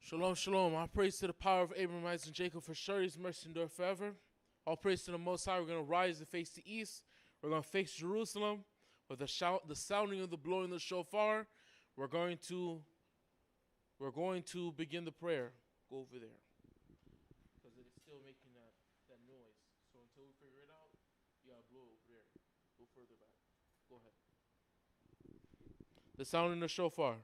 Shalom, shalom. All praise to the power of Abraham, Isaac, and Jacob, for sure his mercy endure forever. All praise to the Most High. We're going to rise and face the east. We're going to face Jerusalem with the sounding of the blowing of the shofar. We're going to begin the prayer. Go over there, because it is still making that noise. So until we figure it out, you gotta blow over there. Go further back. Go ahead. The sounding of the shofar.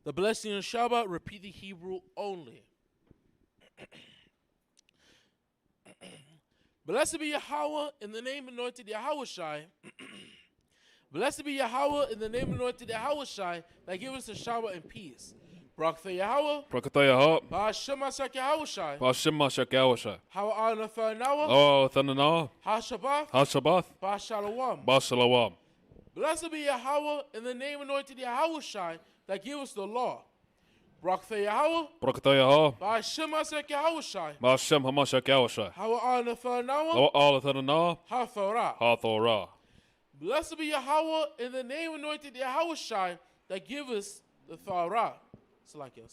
The blessing of Shabbat, repeat the Hebrew only. Blessed be Yahweh in the name anointed Yahushai. Blessed be Yahweh in the name anointed Yahushai that give us the Shabbat and peace. Barakatha Yahweh. Barakatha Yahweh. Ba'ashem Mashiach Yahushai. Ba'ashem Mashiach Yahushai. Ha'ana Thanawa. Oh, Thanana. Ha'Shabbath. Ha'Shabbath. Ba'Shalom. Ba'Shalom. Blessed be Yahweh in the name anointed Yahushai that give us the law. Barakatha Yahweh. Barakatha Yahweh. Ba'ashem Mashiach Yahushai. Ba'ashem HaMashiach Yahushai. Ha'ana Thanawa. Oh, Thanana. Ha'Thorah. Ha'Thorah. Blessed be Yahweh in the name anointed Yahushai that give us the Thorah. Salakia.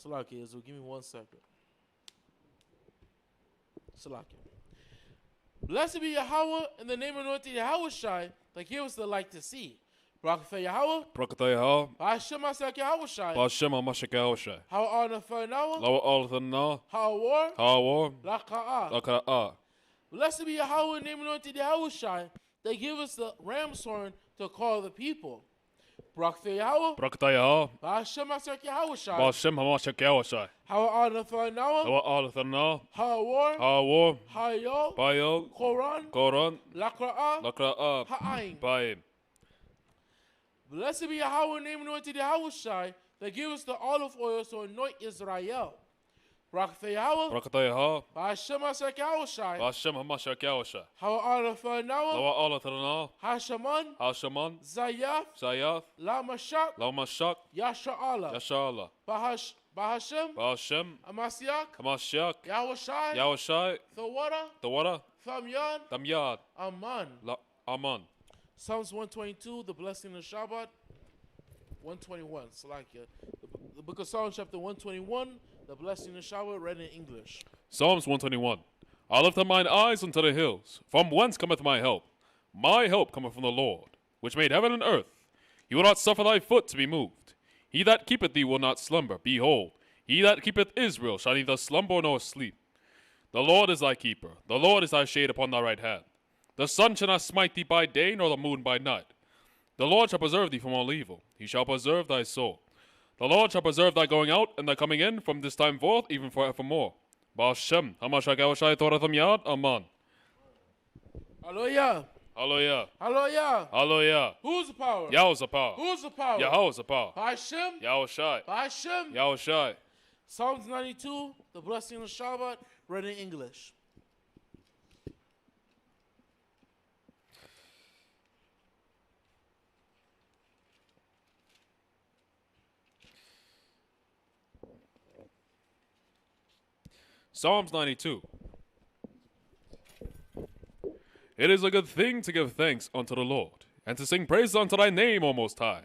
Salakia, so give me 1 second. Salakia. Blessed be Yahweh in the name anointed Yahushai that give us the light to see. Barakatha Yahweh. Barakatha Yahweh. Ba'ashem Mashiach Yahushai. Ba'ashem HaMashiach Yahushai. Ha'ana Thanawa. Oh, Thanana. Ha'awar. Ha'awar. Laka'ah. Laka'ah. Blessed be Yahweh in the name anointed Yahushai that give us the ram's horn to call the people. Barakatha Yahweh. Barakatha Yahweh. Ba'ashem Mashiach Yahushai. Ba'ashem HaMashiach Yahushai. Ha'ana Thanawa. Oh, Thanana. Ha'awar. Ha'awar. Ha'yo. Ba'yo. Koran. Koran. Laka'ah. Laka'ah. Ha'ayin. Ba'im. Blessed be Yahweh in the name anointed Yahushai that give us the olive oil to anoint Israel. Barakatha Yahweh. Barakatha Yahweh. Ba'ashem Mashiach Yahushai. Ba'ashem HaMashiach Yahushai. Ha'ana Thanawa. Oh, Thanana. Hashaman. Ha'Shaman. Zayaf. Zayath. Lamashak. Lamashak. Yasha'ala. Yashala. Bahashem. Ba'ashem. Amasiak. HaMashiach. Yahushai. Yahushai. Thawara. Tawara. Thamyan. Damyad. Aman. Aman. Psalms 122, the blessing of Shabbat. 121, Salakia. The book of Psalms, chapter 121, the blessing of Shabbat, read in English. Psalms 121. I lift up mine eyes unto the hills. From whence cometh my help? My help cometh from the Lord, which made heaven and earth. He will not suffer thy foot to be moved. He that keepeth thee will not slumber. Behold, he that keepeth Israel shall neither slumber nor sleep. The Lord is thy keeper. The Lord is thy shade upon thy right hand. The sun shall not smite thee by day, nor the moon by night. The Lord shall preserve thee from all evil. He shall preserve thy soul. The Lord shall preserve thy going out and thy coming in from this time forth, even forevermore. Ba'ashem, HaMashiach Yahushai, Torah Yad, Aman. Hallelujah. Hallelujah. Hallelujah. Hallelujah. Who's the power? Yahweh's the power. Who's the power? Yahweh's the power. Hashem. Yahushai. Hashem. Yahushai. Psalms 92, the blessing of Shabbat, read in English. Psalms 92. It is a good thing to give thanks unto the Lord, and to sing praises unto thy name, O Most High,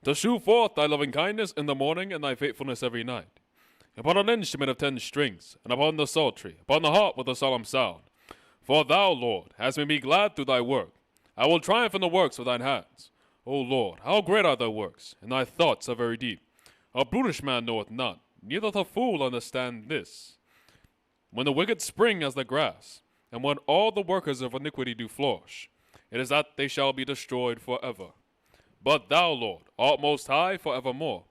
to shew forth thy loving kindness in the morning and thy faithfulness every night, upon an instrument of 10 strings, and upon the psaltery, upon the harp with a solemn sound. For thou, Lord, hast made me glad through thy work. I will triumph in the works of thine hands. O Lord, how great are thy works, and thy thoughts are very deep. A brutish man knoweth not, neither doth a fool understand this. When the wicked spring as the grass, and when all the workers of iniquity do flourish, it is that they shall be destroyed forever. But thou, Lord, art most high forevermore.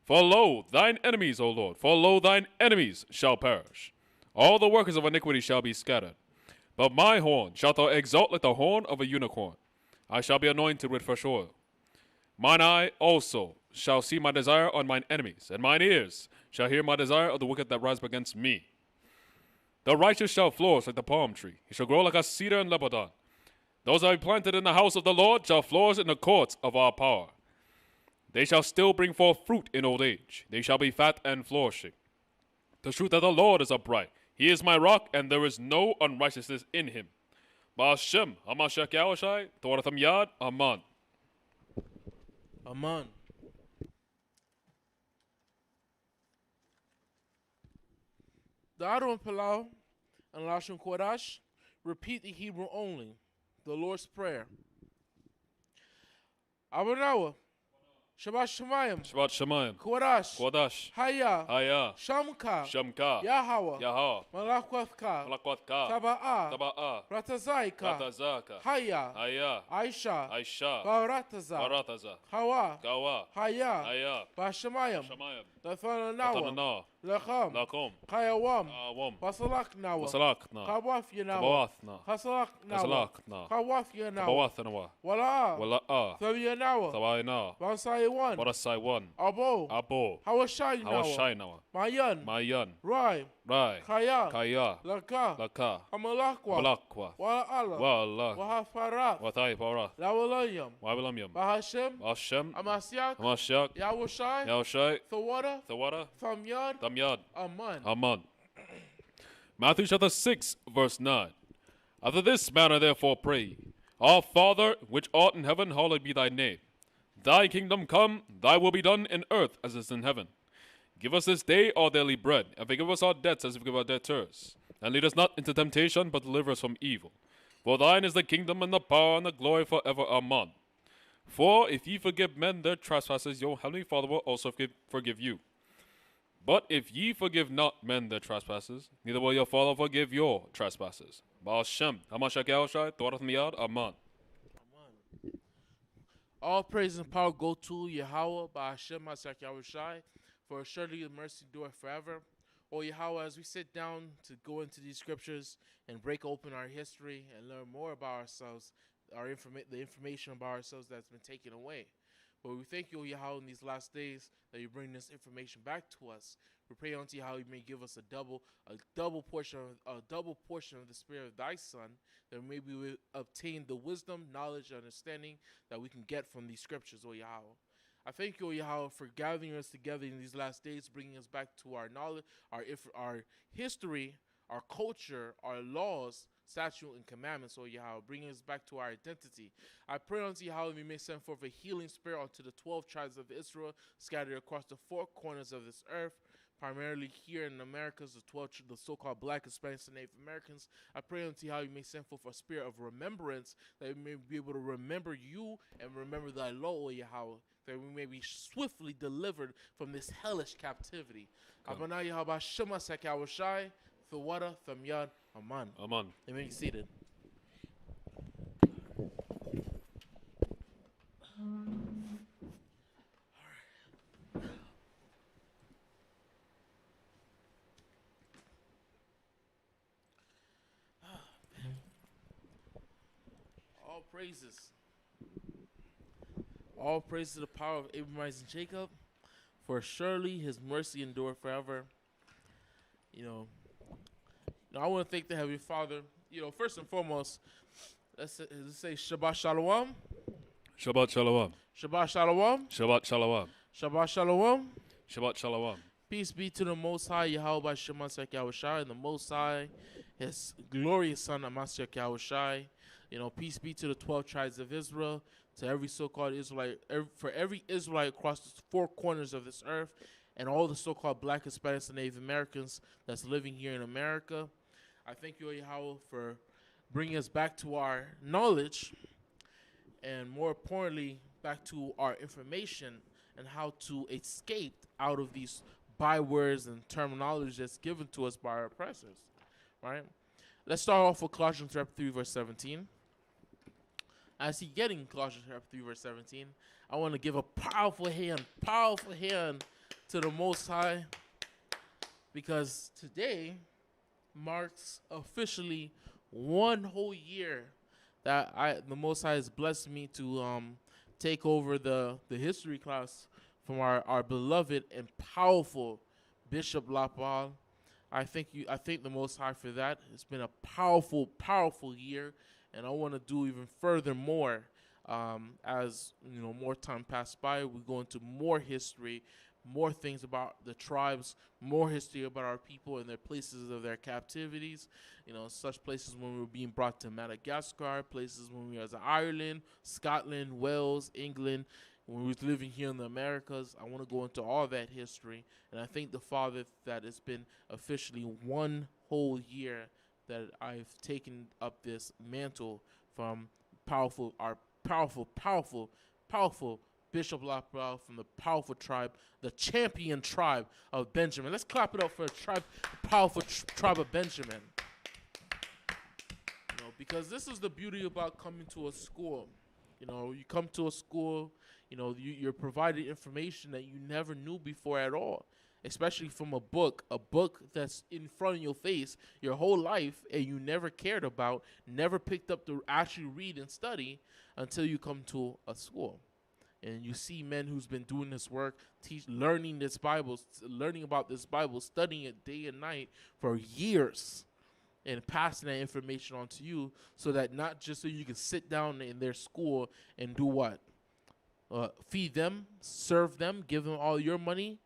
For lo, thine enemies, O Lord, for lo, thine enemies shall perish. All the workers of iniquity shall be scattered. But my horn shalt thou exalt like the horn of a unicorn. I shall be anointed with fresh oil. Mine eye also shall see my desire on mine enemies, and mine ears shall hear my desire of the wicked that rise up against me. The righteous shall flourish like the palm tree. He shall grow like a cedar in Lebanon. Those that are planted in the house of the Lord shall flourish in the courts of our power. They shall still bring forth fruit in old age. They shall be fat and flourishing. The truth of the Lord is upright. He is my rock, and there is no unrighteousness in him. Ba'ashem, Hamashiach Yahushai, Toratham Yad, Aman. Aman. The Adon Palau and Lashon Kodash repeat the Hebrew only, the Lord's Prayer. Abanawa, Shabbat Shemayim, Shabbat Shemayim. Kodash, Kodash. Haya, Haya. Shamka, Shamka. Yahweh, Yaha. Malakwafka, Malakwatka. Taba'a, Taba'a. Ratazaika, Ratazaka. Haya, Haya. Aisha, Aisha. Barataza, Barataza. Hawa, Gawa. Haya, Haya. Bashamayim, Shamayim. Dathanawa, Atanana. Lacham, Lakom. Hayawam, Awam. Wasalaknawa, Wasalakna. Kawaf Yanawa, Kabawathna. Hasalaknawa, Kasalakna. Kawaf Yanawa, Kabawathanawa. Wala'a, Wala'a. Thawyanawa, Sawaina. Bansaiwan, Barasaiwan. Abo, Abo. Hawashainawa, Hawashainawa. Mayan, Mayan. Rai, Rai. Kaya, Kaya. Laka, Laka. Amalakwa, Balakwa. Wala'ala, Wala. Wahafarat, Watai Para. Lawalayam, Wabilamyam. Bahashem, Hashem. Amasyak, Hamashiach. Yahushai, Yahushai. Thawada, Thawada. Thamyad, Damyad. Aman. Haman. Matthew chapter 6, verse 9. After this manner therefore pray, Our Father, which art in heaven, hallowed be thy name. Thy kingdom come, thy will be done in earth as it is in heaven. Give us this day our daily bread, and forgive us our debts as we forgive our debtors. And lead us not into temptation, but deliver us from evil. For thine is the kingdom and the power and the glory forever. Amen. For if ye forgive men their trespasses, your heavenly Father will also forgive you. But if ye forgive not men their trespasses, neither will your Father forgive your trespasses. Ba'ashem, Hamashiach Yahushai, Torath Miyad, Amen. All praise and power go to Yahweh, by Hashem, Mashiach Yahushai, for surely the mercy endureth forever. O Yahweh, as we sit down to go into these scriptures and break open our history and learn more about ourselves, the information about ourselves that's been taken away. But we thank you, O Yahweh, in these last days that you bring this information back to us. We pray unto you how you may give us a double portion of the Spirit of thy Son, that maybe we obtain the wisdom, knowledge, and understanding that we can get from these scriptures, O Yahweh. I thank you, O Yahweh, for gathering us together in these last days, bringing us back to our knowledge, our history, our culture, our laws, statutes, and commandments, O Yahweh, bringing us back to our identity. I pray unto you how we may send forth a healing spirit unto the 12 tribes of Israel, scattered across the 4 corners of this earth, primarily here in Americas, the so-called Black, Hispanics, and Native Americans. I pray unto you how you may send forth a spirit of remembrance, that we may be able to remember you and remember thy law, O Yahweh, that we may be swiftly delivered from this hellish captivity. Abanah Yahweh Shema Sekawashai, Thawada, Thamyad, Aman. Amen. Let me be seated. All praises to the power of Abraham, Isaac, and Jacob, for surely his mercy endureth forever. I want to thank the Heavenly Father. First and foremost, let's say Shabbat Shalom. Shabbat Shalom. Shabbat Shalom. Shabbat Shalom. Shabbat Shalom. Shabbat Shalom. Peace be to the Most High, Yahweh by Shema Sek Yahushai, and the Most High, his glorious Son, Amashiach Yahushai. Peace be to the 12 tribes of Israel, to every so-called Israelite, for every Israelite across the 4 corners of this earth, and all the so-called Black, Hispanics, and Native Americans that's living here in America. I thank you, Yahweh, for bringing us back to our knowledge, and more importantly, back to our information and how to escape out of these bywords and terminology that's given to us by our oppressors. Right? Let's start off with Colossians chapter 3, verse 17. As he getting Colossians chapter 3, verse 17, I want to give a powerful hand to the Most High, because today marks officially 1 whole year that the Most High has blessed me to take over the history class from our beloved and powerful Bishop Lapal. I thank the Most High for that. It's been a powerful, powerful year, and I want to do even furthermore. As you know, more time passed by, we go into more history, more things about the tribes, more history about our people and their places of their captivities. You know, such places when we were being brought to Madagascar, places when we was in Ireland, Scotland, Wales, England, when we was living here in the Americas. I want to go into all that history, and I thank the Father that it's been officially 1 whole year that I've taken up this mantle from our powerful Bishop Lapel from the powerful tribe, the champion tribe of Benjamin. Let's clap it up for the powerful tribe of Benjamin. You know, because this is the beauty about coming to a school. You know, you come to a school, you know, you're provided information that you never knew before at all, especially from a book that's in front of your face your whole life and you never cared about, never picked up to actually read and study until you come to a school. And you see men who's been doing this work, learning about this Bible, studying it day and night for years, and passing that information on to you, so that not just so you can sit down in their school and do what? Feed them, serve them, give them all your money.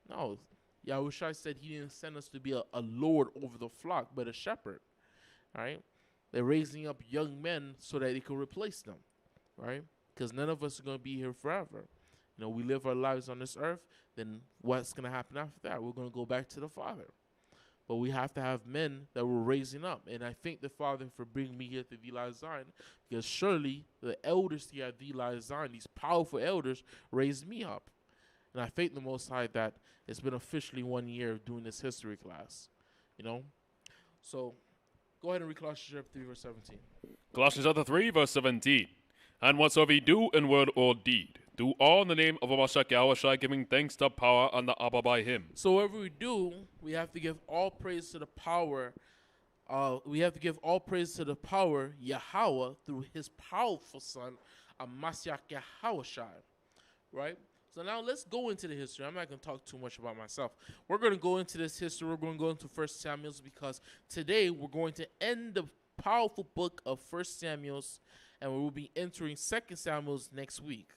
No, Yahushua said he didn't send us to be a lord over the flock, but a shepherd. All right? They're raising up young men so that they can replace them, right? Because none of us are going to be here forever. You know, we live our lives on this earth, then what's going to happen after that? We're going to go back to the Father. But we have to have men that we're raising up. And I thank the Father for bringing me here to the LOZ Zion, because surely the elders here at the LOZ Zion, these powerful elders, raised me up. And I thank the Most High that it's been officially 1 year of doing this history class, you know. So go ahead and read Colossians chapter 3, verse 17. Colossians chapter 3, verse 17. And whatsoever ye do in word or deed, do all in the name of Mashiach Yahushua, giving thanks to power and the Abba by him. So whatever we do, we have to give all praise to the power. We have to give all praise to the power Yahweh through his powerful Son, Mashiach Yahushua. Right? So now let's go into the history. I'm not going to talk too much about myself. We're going to go into this history. We're going to go into 1 Samuel, because today we're going to end the powerful book of 1 Samuel, and we will be entering 2 Samuel next week.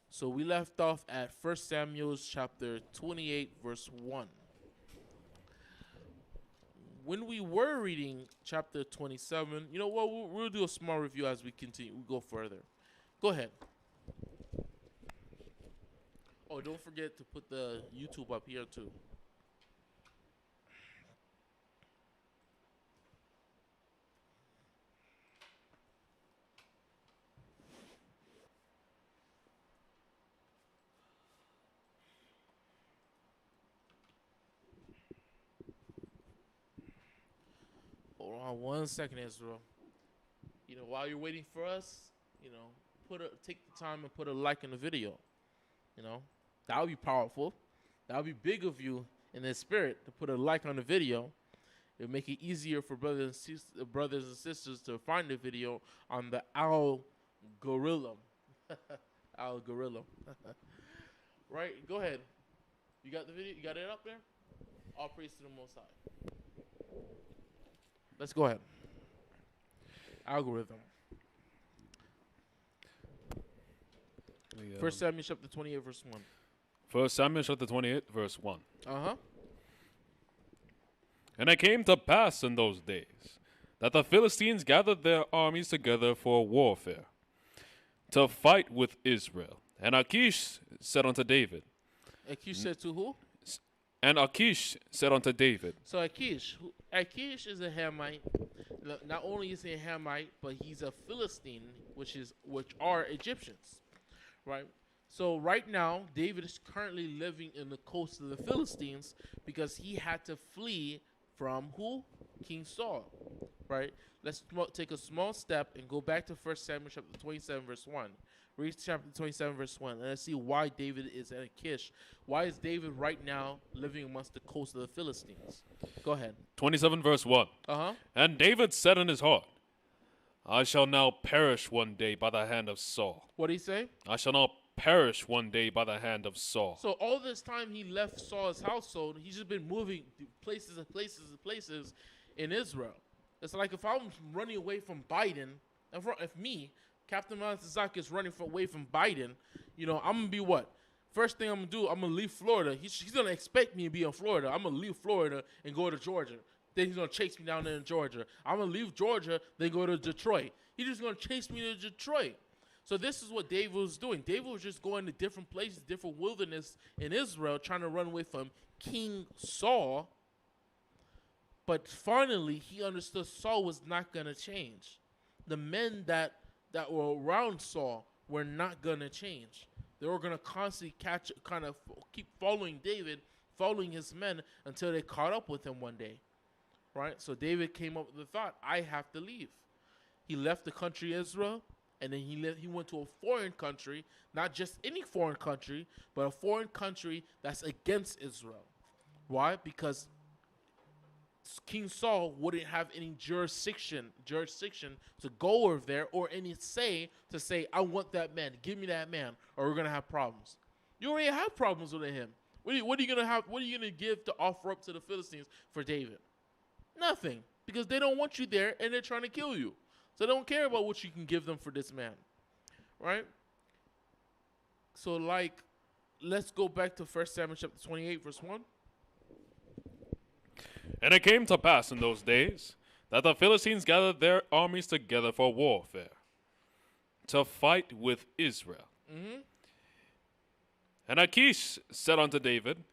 So we left off at 1 Samuel chapter 28, verse 1. When we were reading chapter 27, you know what? We'll do a small review as we continue. We go further. Go ahead. Oh, don't forget to put the YouTube up here too. Hold on 1 second, Israel. You know, while you're waiting for us, you know, take the time and put a like on the video. You know, that would be powerful. That would be big of you in the spirit to put a like on the video. It would make it easier for brothers and sisters to find the video on the algorithm. Algorithm. Right? Go ahead. You got the video? You got it up there? All praise to the Most High. Let's go ahead. Algorithm. 1 Samuel chapter 28, verse 1. 1 Samuel chapter 28, verse 1. Uh-huh. And it came to pass in those days that the Philistines gathered their armies together for warfare, to fight with Israel. And Achish said unto David. Achish said to who? And Achish said unto David. So Achish is a Hamite. Not only is he a Hamite, but he's a Philistine, which are Egyptians, right? So right now, David is currently living in the coast of the Philistines because he had to flee from who? King Saul, right? Let's take a small step and go back to 1 Samuel chapter 27, verse 1. Read chapter 27, verse 1, and let's see why David is at Achish. Why is David right now living amongst the coast of the Philistines? Go ahead. 27, verse 1. Uh-huh. And David said in his heart, I shall now perish one day by the hand of Saul. What did he say? I shall now perish one day by the hand of Saul. So all this time he left Saul's household, he's just been moving to places and places and places in Israel. It's like if I'm running away from Biden, if me, Captain Montezak, is running away from Biden, I'm going to be what? First thing I'm going to do, I'm going to leave Florida. He's going to expect me to be in Florida. I'm going to leave Florida and go to Georgia. Then he's going to chase me down there in Georgia. I'm going to leave Georgia, then go to Detroit. He's just going to chase me to Detroit. So this is what David was doing. David was just going to different places, different wilderness in Israel, trying to run away from King Saul. But finally, he understood Saul was not going to change. The men that were around Saul were not going to change. They were going to constantly keep following David, following his men until they caught up with him one day. Right? So David came up with the thought, I have to leave. He left the country Israel, and then he went to a foreign country, not just any foreign country, but a foreign country that's against Israel. Why? Because King Saul wouldn't have any jurisdiction to go over there, or any say to say, I want that man, give me that man, or we're gonna have problems. You already have problems with him. What are you gonna have? What are you gonna give to offer up to the Philistines for David? Nothing, because they don't want you there, and they're trying to kill you. So they don't care about what you can give them for this man, right? So let's go back to 1 Samuel chapter 28, verse 1. And it came to pass in those days that the Philistines gathered their armies together for warfare, to fight with Israel. Mm-hmm. And Achish said unto David,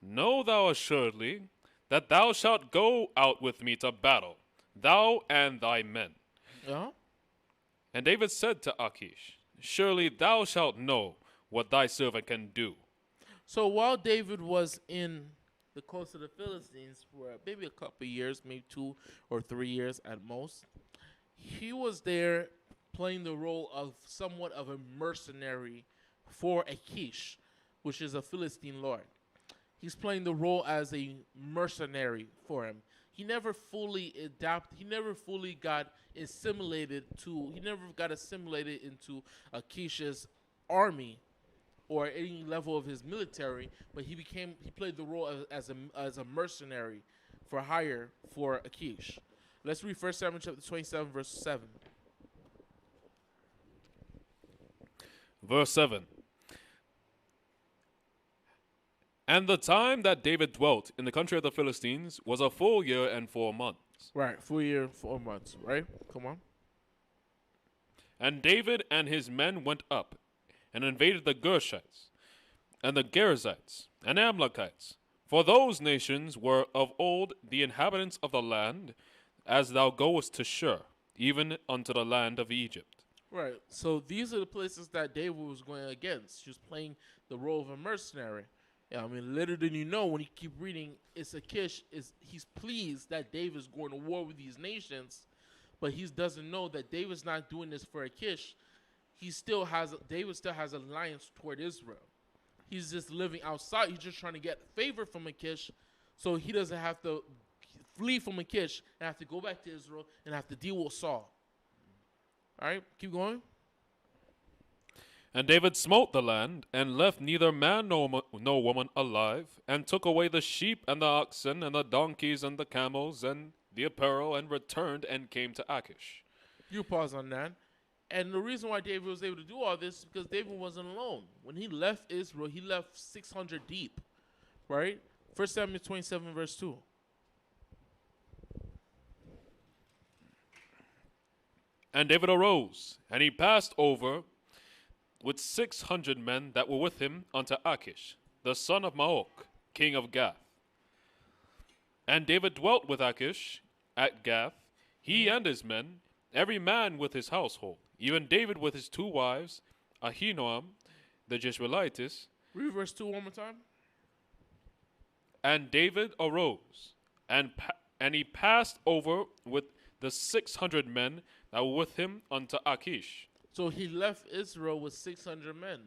Know thou assuredly that thou shalt go out with me to battle, thou and thy men. Uh-huh. And David said to Achish, Surely thou shalt know what thy servant can do. So while David was in the coast of the Philistines for maybe a couple of years, maybe 2 or 3 years at most, he was there playing the role of somewhat of a mercenary for Achish, which is a Philistine lord. He's playing the role as a mercenary for him. He never fully adapted. He never fully got assimilated into Achish's army or any level of his military, but he played the role as a mercenary for hire for Achish. Let's read 1 Samuel chapter 27, verse 7. Verse 7. And the time that David dwelt in the country of the Philistines was a full year and 4 months. Right, full year and 4 months, right? Come on. And David and his men went up and invaded the Gershites, and the Gerizzites, and Amalekites. For those nations were of old the inhabitants of the land, as thou goest to Shur, even unto the land of Egypt. Right, so these are the places that David was going against. He was playing the role of a mercenary. Yeah, I mean, little did you know, when you keep reading, Achish he's pleased that David is going to war with these nations, but he doesn't know that David's not doing this for Achish. David still has alliance toward Israel. He's just living outside. He's just trying to get favor from Achish, so he doesn't have to flee from Achish and have to go back to Israel and have to deal with Saul. All right, keep going. And David smote the land, and left neither man nor woman alive, and took away the sheep and the oxen and the donkeys and the camels and the apparel, and returned and came to Achish. You pause on that. And the reason why David was able to do all this is because David wasn't alone. When he left Israel, he left 600 deep, right? 1 Samuel 27, verse 2. And David arose, and he passed over with 600 men that were with him unto Achish, the son of Maok, king of Gath. And David dwelt with Achish at Gath, he and his men, every man with his household, even David with his 2 wives, Ahinoam, the Jezreelitess. Read verse 2 one more time. And David arose, and he passed over with the 600 men that were with him unto Achish. So he left Israel with 600 men.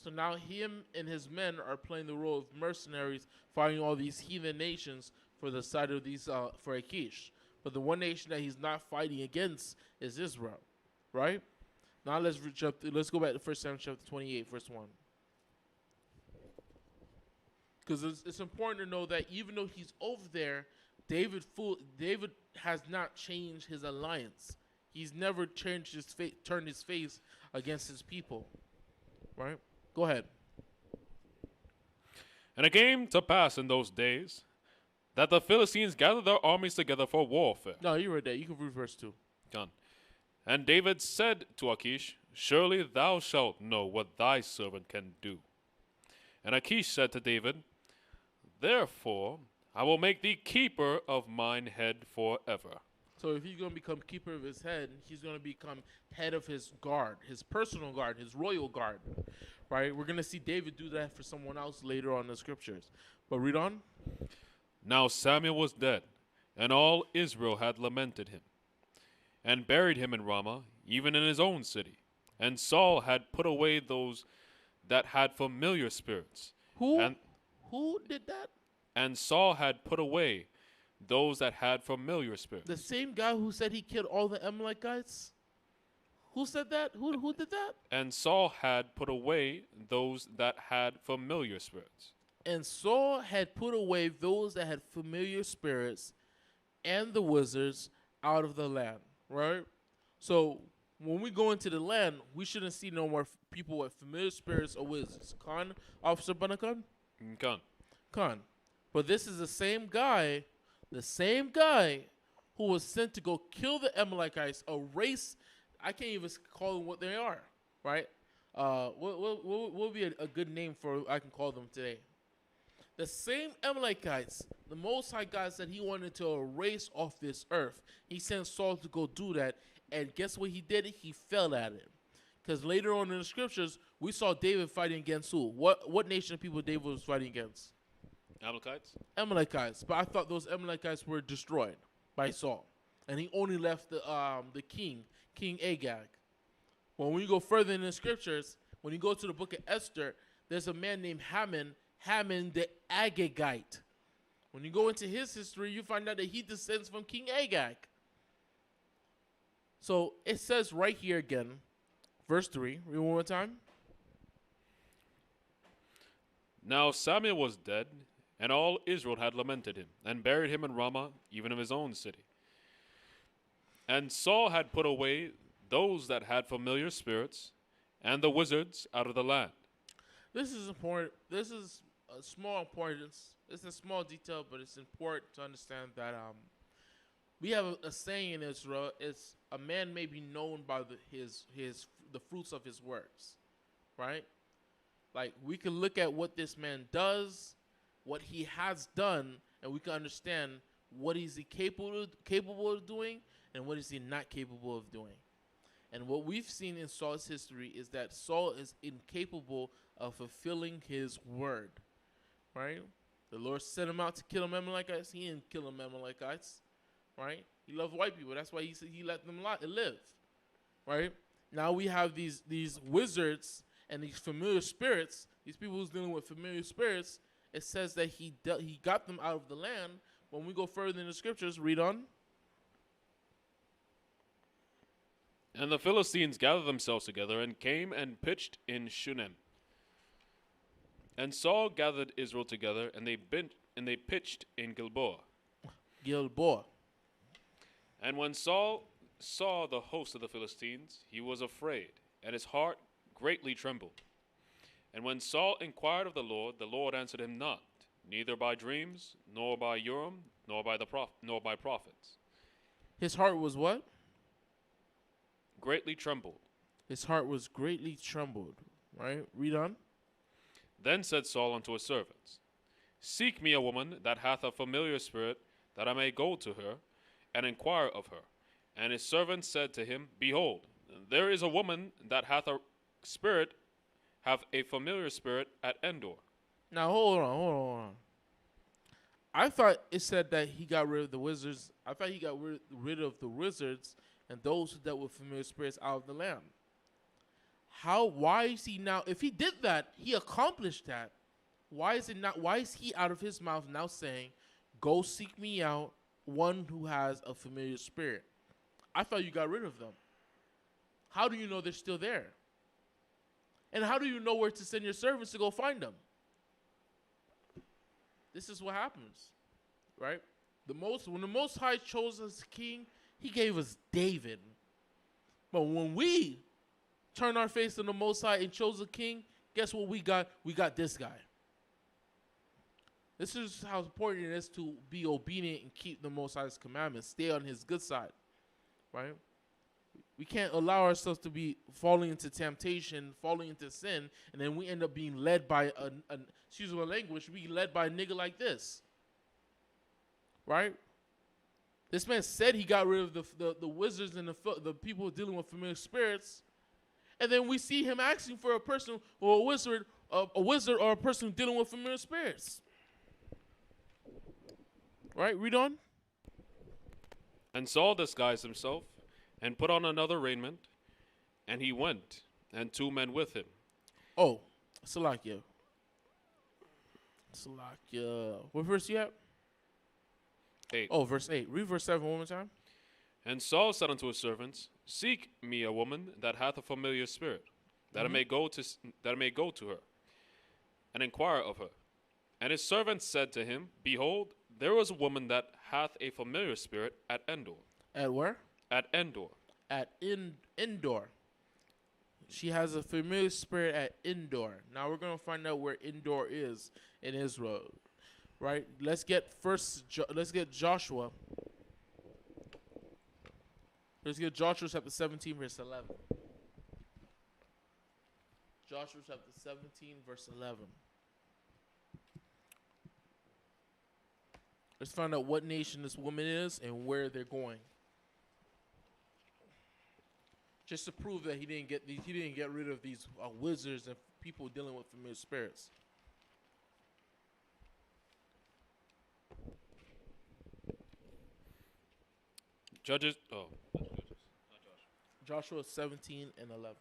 So now him and his men are playing the role of mercenaries, fighting all these heathen nations for the side of these for Achish. But the one nation that he's not fighting against is Israel, right? Now let's go back to 1 Samuel chapter 28, verse 1. Because it's important to know that even though he's over there, David has not changed his alliance. He's never turned his face against his people. Right? Go ahead. And it came to pass in those days that the Philistines gathered their armies together for warfare. No, you read that. You can read verse 2. Done. And David said to Achish, Surely thou shalt know what thy servant can do. And Achish said to David, Therefore I will make thee keeper of mine head forever. So if he's going to become keeper of his head, he's going to become head of his guard, his personal guard, his royal guard. Right? We're going to see David do that for someone else later on in the scriptures. But read on. Now Samuel was dead, and all Israel had lamented him, and buried him in Ramah, even in his own city. And Saul had put away those that had familiar spirits. Who did that? And Saul had put away those that had familiar spirits. The same guy who said he killed all the Amalekites? Who said that? Who did that? And Saul had put away those that had familiar spirits. And Saul had put away those that had familiar spirits and the wizards out of the land, right? So when we go into the land, we shouldn't see no more people with familiar spirits or wizards. Khan, Officer Banakan? Khan. Khan. But this is the same guy who was sent to go kill the Amalekites, a race, I can't even call them what they are, right? What would be a good name for I can call them today? The same Amalekites, the Most High God said he wanted to erase off this earth. He sent Saul to go do that, and guess what he did? He fell at it. Because later on in the scriptures, we saw David fighting against who? What nation of people David was fighting against? Amalekites? Amalekites. But I thought those Amalekites were destroyed by Saul. And he only left the king, King Agag. When we go further in the scriptures, when you go to the book of Esther, there's a man named Haman the Agagite. When you go into his history, you find out that he descends from King Agag. So it says right here again, verse 3, read one more time. Now Samuel was dead, and all Israel had lamented him, and buried him in Ramah, even in his own city. And Saul had put away those that had familiar spirits, and the wizards out of the land. This is important. This is a small importance. It's a small detail, but it's important to understand that we have a saying in Israel: "It's a man may be known by the fruits of his works," right? Like we can look at what this man does, what he has done, and we can understand what is he capable of doing, and what is he not capable of doing. And what we've seen in Saul's history is that Saul is incapable of fulfilling his word, right? The Lord sent him out to kill them Amalekites. He didn't kill them Amalekites, right? He loved white people. That's why he said he let them live, right? Now we have these wizards and these familiar spirits, these people who's dealing with familiar spirits. It says that he got them out of the land. When we go further in the scriptures, read on. And the Philistines gathered themselves together and came and pitched in Shunem. And Saul gathered Israel together, and they pitched in Gilboa. And when Saul saw the host of the Philistines, he was afraid, and his heart greatly trembled. And when Saul inquired of the Lord answered him not, neither by dreams, nor by Urim, nor by prophets. His heart was what? Greatly trembled. His heart was greatly trembled. Right? Read on. Then said Saul unto his servants, Seek me a woman that hath a familiar spirit, that I may go to her, and inquire of her. And his servants said to him, Behold, there is a woman that hath a familiar spirit at Endor. Now hold on. I thought it said that he got rid of the wizards. I thought he got rid of the wizards and those who dealt with familiar spirits out of the land. Why is he now, if he did that, he accomplished that. Why is he out of his mouth now saying, go seek me out one who has a familiar spirit? I thought you got rid of them. how do you know they're still there? And how do you know where to send your servants to go find them? This is what happens, right? When the Most High chose us king, he gave us David. But when we turned our face to the Most High and chose a king, guess what we got? We got this guy. This is how important it is to be obedient and keep the Most High's commandments. Stay on his good side, right? We can't allow ourselves to be falling into temptation, falling into sin, and then we end up being led by excuse my language, we led by a nigga like this. Right? This man said he got rid of the wizards and the people dealing with familiar spirits, and then we see him asking for a person or a wizard or a person dealing with familiar spirits. Right? Read on. And Saul disguised himself and put on another raiment, and he went, and 2 men with him. Oh, Salakia. What verse you at? 8. Oh, verse 8. Read verse 7 one more time. And Saul said unto his servants, Seek me a woman that hath a familiar spirit, that I may go to her, and inquire of her. And his servants said to him, Behold, there is a woman that hath a familiar spirit at Endor. At where? At Endor. At Endor. She has a familiar spirit at Endor. Now we're going to find out where Endor is in Israel. Right? Let's get Joshua. Let's get Joshua chapter 17 verse 11. Joshua chapter 17 verse 11. Let's find out what nation this woman is and where they're going. Just to prove that he didn't get rid of these wizards and people dealing with familiar spirits. Judges, not Judges. Joshua 17 and 11.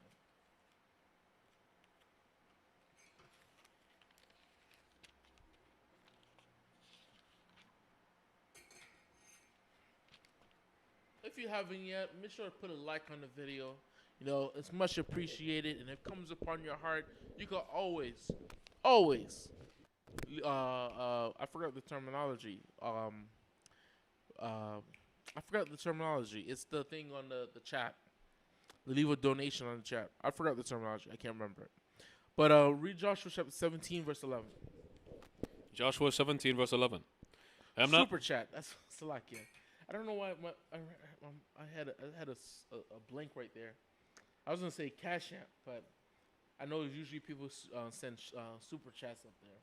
If you haven't yet, make sure to put a like on the video. You know, it's much appreciated, and if it comes upon your heart, you can always, I forgot the terminology. It's the thing on the chat. Leave a donation on the chat. I forgot the terminology. I can't remember it. But read Joshua chapter 17, verse 11. Joshua 17, verse 11. Super chat. That's Salakia. I don't know why I had a blank right there. I was gonna say Cash App, but I know usually people send super chats up there.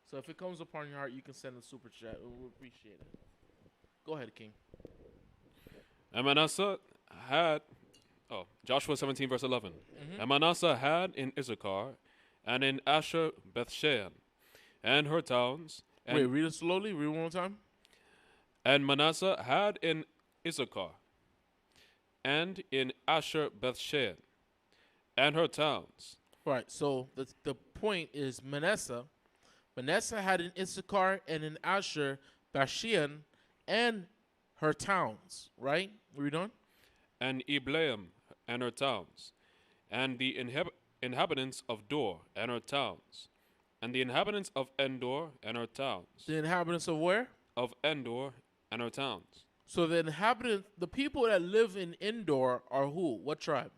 So if it comes upon your heart, you can send a super chat. We appreciate it. Go ahead, King. And Manasseh had, Joshua 17, verse 11. Mm-hmm. And Manasseh had in Issachar and in Asher Bethshean and her towns. And Wait, read it slowly. Read it one more time. And Manasseh had in Issachar and in Asher Bethshean and her towns. Right. So the point is Manasseh had in Issachar and in Asher Bethshean and her towns. Right. Read on. And Ibleam and her towns, and the inhabitants of Dor and her towns, and the inhabitants of Endor and her towns. The inhabitants of where? Of Endor and her towns. So the people that live in Endor are who? What tribe?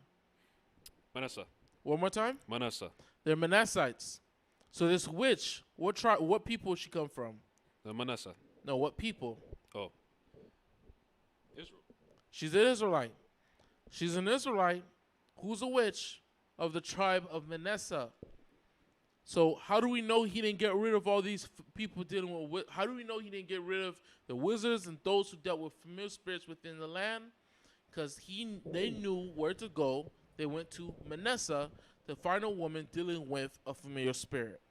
Manasseh. One more time? Manasseh. They're Manassites. So this witch, what tribe? What people she come from? The Manasseh. No, what people? Oh. Israel. She's an Israelite. She's an Israelite who's a witch of the tribe of Manasseh. So how do we know he didn't get rid of all these people dealing with? How do we know he didn't get rid of the wizards and those who dealt with familiar spirits within the land? Because they knew where to go. They went to Manasseh to find a woman dealing with a familiar spirit,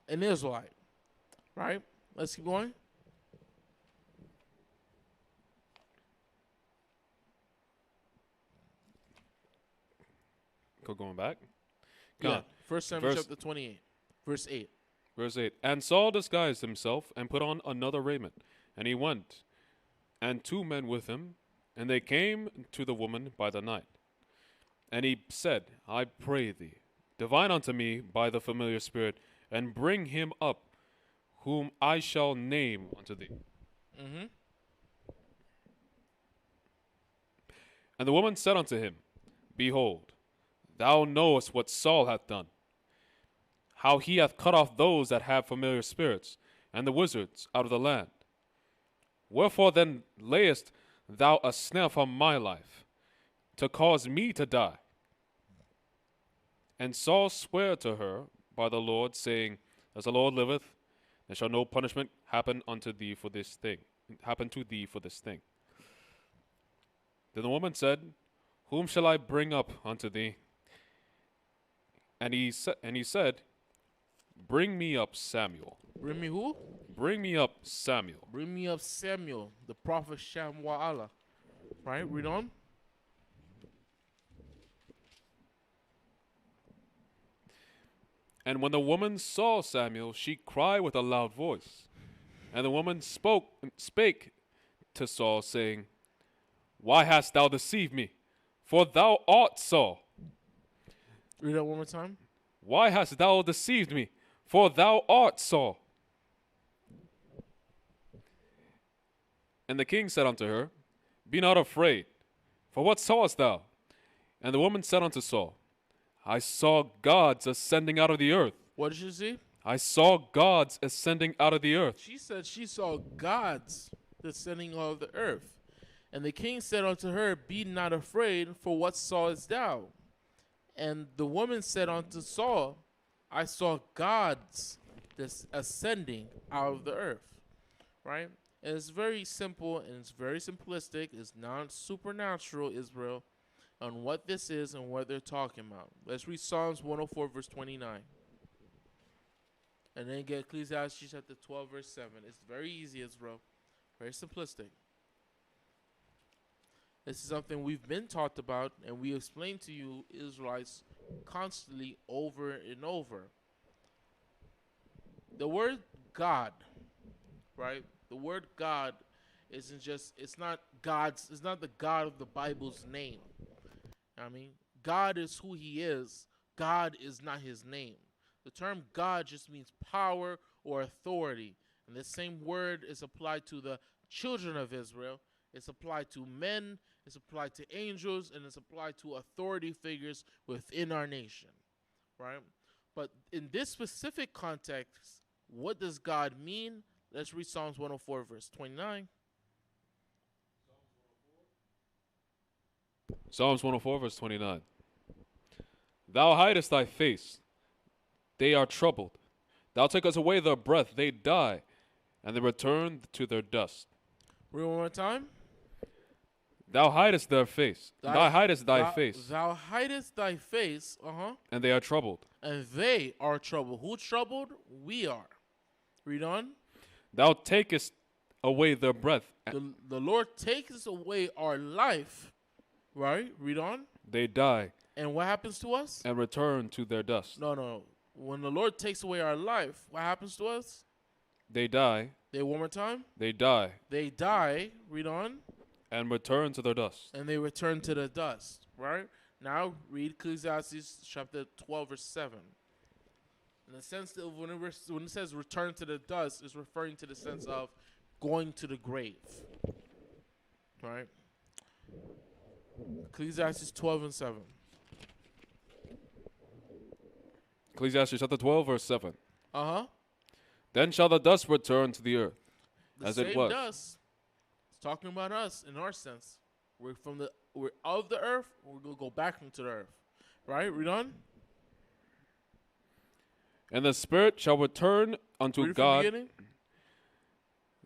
an Israelite. Right? Let's keep going. Going back. Yeah. 1 Samuel chapter 28, verse 8. Verse 8. And Saul disguised himself and put on another raiment, and he went, and 2 men with him, and they came to the woman by the night. And he said, I pray thee, divine unto me by the familiar spirit, and bring him up, whom I shall name unto thee. Mm-hmm. And the woman said unto him, Behold, thou knowest what Saul hath done, how he hath cut off those that have familiar spirits, and the wizards out of the land. Wherefore then layest thou a snare for my life, to cause me to die? And Saul sware to her by the Lord, saying, As the Lord liveth, there shall no punishment happen unto thee for this thing. Happen to thee for this thing. Then the woman said, Whom shall I bring up unto thee? And he said, Bring me up Samuel. Bring me who? Bring me up Samuel. Bring me up Samuel, the prophet Shamwa'ala. Right? Read on. And when the woman saw Samuel, she cried with a loud voice. And the woman spake to Saul, saying, Why hast thou deceived me? For thou art Saul. Read that one more time. Why hast thou deceived me? For thou art Saul. And the king said unto her, Be not afraid, for what sawest thou? And the woman said unto Saul, I saw gods ascending out of the earth. What did she see? I saw gods ascending out of the earth. She said she saw gods descending out of the earth. And the king said unto her, Be not afraid, for what sawest thou? And the woman said unto Saul, I saw gods ascending out of the earth. Right? And it's very simple and it's very simplistic. It's not supernatural, Israel, on what this is and what they're talking about. Let's read Psalms 104, verse 29. And then get Ecclesiastes chapter 12, verse 7. It's very easy, Israel. Very simplistic. This is something we've been taught about, and we explain to you, Israelites, constantly over and over. The word God, right? The word God isn't just, it's not the God of the Bible's name. I mean, God is who he is. God is not his name. The term God just means power or authority. And the same word is applied to the children of Israel. It's applied to men, it's applied to angels, and it's applied to authority figures within our nation. Right? But in this specific context, what does God mean? Let's read Psalms 104, verse 29. Psalms 104, verse 29. Thou hidest thy face, they are troubled. Thou takest away their breath, they die, and they return to their dust. Read one more time. Thou hidest their face. Thou hidest thy face. Thou hidest thy face, And they are troubled. and they are troubled. Who troubled? We are. Read on. Thou takest away their breath. The Lord takes away our life, right? Read on. They die. And what happens to us? And return to their dust. No. When the Lord takes away our life, what happens to us? They die. One more time. They die. They die. Read on. And return to their dust. And they return to the dust, right? Now read Ecclesiastes chapter 12, verse 7. In the sense that when it says return to the dust, it's referring to the sense of going to the grave, right? Ecclesiastes 12 and 7. Ecclesiastes chapter 12, verse 7. Uh-huh. Then shall the dust return to the earth, The as same it was. dust. It's talking about us in our sense. We're of the earth, we're going to go back into the earth. Right? Read on. And the spirit shall return unto Read it from the God. beginning.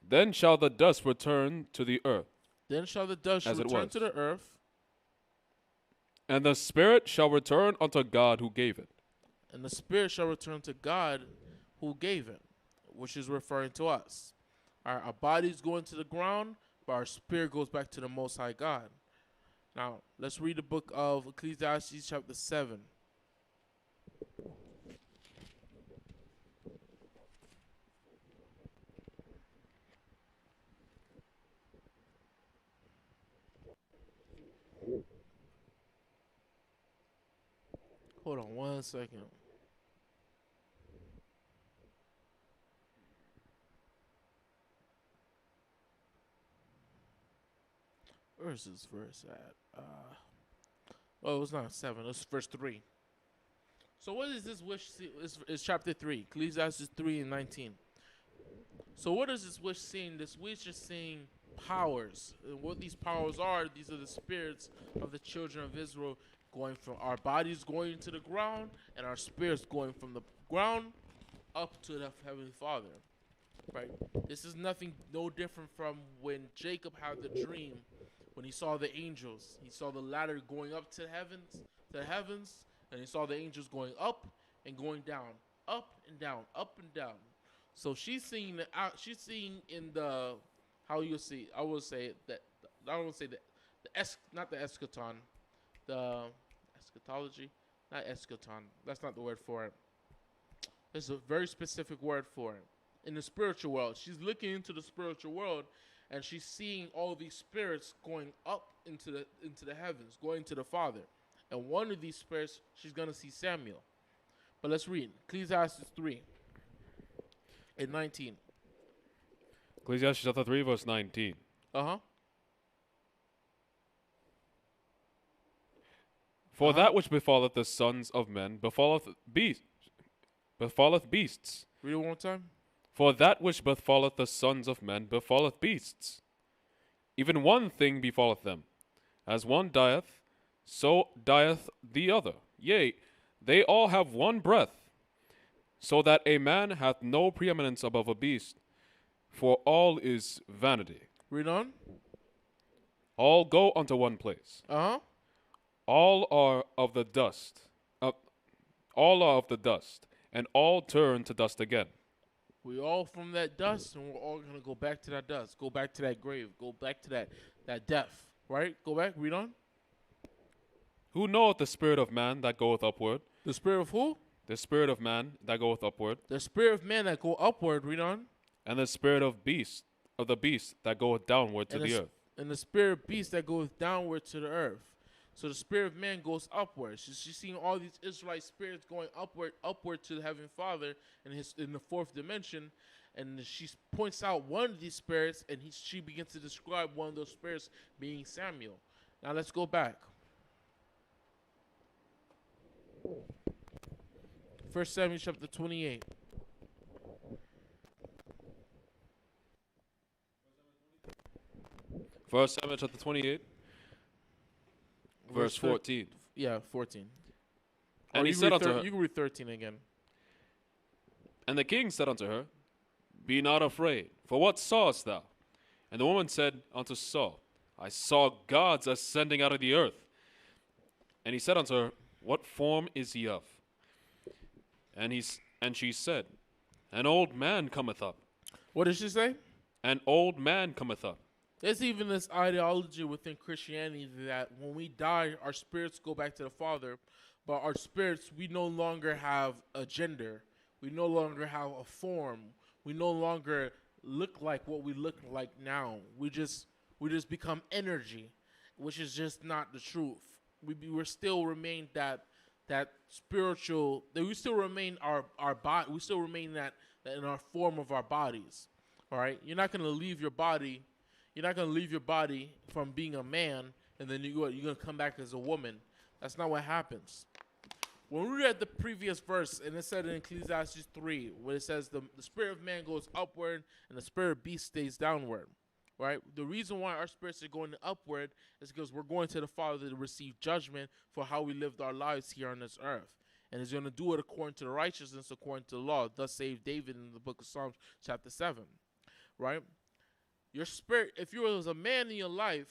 Then shall the dust return to the earth. Then shall the dust As it return was. to the earth. And the spirit shall return unto God who gave it. And the spirit shall return to God who gave it, which is referring to us. Our bodies go into the ground, but our spirit goes back to the Most High God. Now, let's read the book of Ecclesiastes chapter 7. Hold on 1 second. Where's this verse at? Oh, it's not 7. It's verse 3. So what is this wish? It's chapter 3. Ecclesiastes 3:19. So what is this wish seeing? This wish is seeing powers. And what these powers are, these are the spirits of the children of Israel going from our bodies going into the ground and our spirits going from the ground up to the Heavenly Father. Right? This is nothing no different from when Jacob had the dream when he saw the angels. He saw the ladder going up to the heavens, and he saw the angels going up and going down, up and down, up and down. So she's seeing in the how you see. I will say that I don't say that not the eschaton, the eschatology, not eschaton. That's not the word for it. There's a very specific word for it. In the spiritual world, she's looking into the spiritual world, and she's seeing all these spirits going up into the heavens, going to the Father. And one of these spirits, she's gonna see Samuel. But let's read Ecclesiastes 3:19. Ecclesiastes chapter 3, verse 19. For that which befalleth the sons of men befalleth beasts. Read it one more time. For that which befalleth the sons of men befalleth beasts. Even one thing befalleth them. As one dieth, so dieth the other. Yea, they all have one breath. So that a man hath no preeminence above a beast. For all is vanity. Read on. All go unto one place. All are of the dust. All are of the dust, and all turn to dust again. We all from that dust, and we're all going to go back to that dust. Go back to that grave. Go back to that death. Right? Go back. Read on. Who knoweth the spirit of man that goeth upward? The spirit of who? The spirit of man that goeth upward. The spirit of man that go upward. Read on. And the spirit of the beast that goeth downward to the earth. And the spirit of beast that goeth downward to the earth. So the spirit of man goes upward. She's seeing all these Israelite spirits going upward to the Heavenly Father in the fourth dimension, and she points out one of these spirits, and she begins to describe one of those spirits being Samuel. Now let's go back. 1 Samuel chapter 28. First Samuel chapter 28. Verse 14. Yeah, 14. And he said unto her, you can read 13 again. And the king said unto her, Be not afraid, for what sawest thou? And the woman said unto Saul, I saw gods ascending out of the earth. And he said unto her, What form is he of? And she said, An old man cometh up. What did she say? An old man cometh up. There's even this ideology within Christianity that when we die, our spirits go back to the Father, but our spirits, we no longer have a gender. We no longer have a form. We no longer look like what we look like now. We just become energy, which is just not the truth. We still remain that spiritual. We still remain our body. We still remain that in our form of our bodies. All right, you're not gonna leave your body. You're not going to leave your body from being a man and then you're going to come back as a woman. That's not what happens. When we read the previous verse, and it said in Ecclesiastes 3, where it says the spirit of man goes upward and the spirit of beast stays downward, right? The reason why our spirits are going upward is because we're going to the Father to receive judgment for how we lived our lives here on this earth. And he's going to do it according to the righteousness, according to the law. Thus saved David in the book of Psalms chapter 7, right? Your spirit, if you was a man in your life,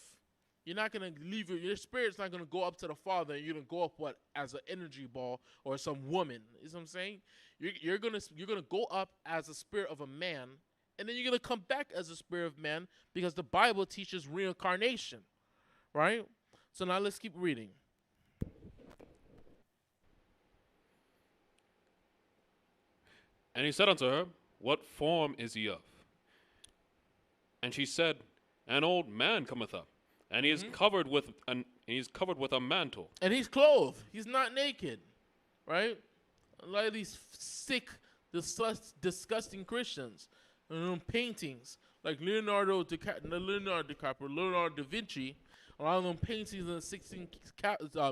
you're not going to leave your spirit's not going to go up to the Father and you're going to go up as an energy ball or some woman. You know what I'm saying? You're going to go up as a spirit of a man, and then you're going to come back as a spirit of man because the Bible teaches reincarnation, right? So now let's keep reading. And he said unto her, What form is he of? And she said, An old man cometh up, and he is covered with a mantle. And he's clothed. He's not naked. right? A lot of these sick, disgusting Christians, paintings like Leonardo DiCaprio, Leonardo da Vinci. A lot of them paintings in the 16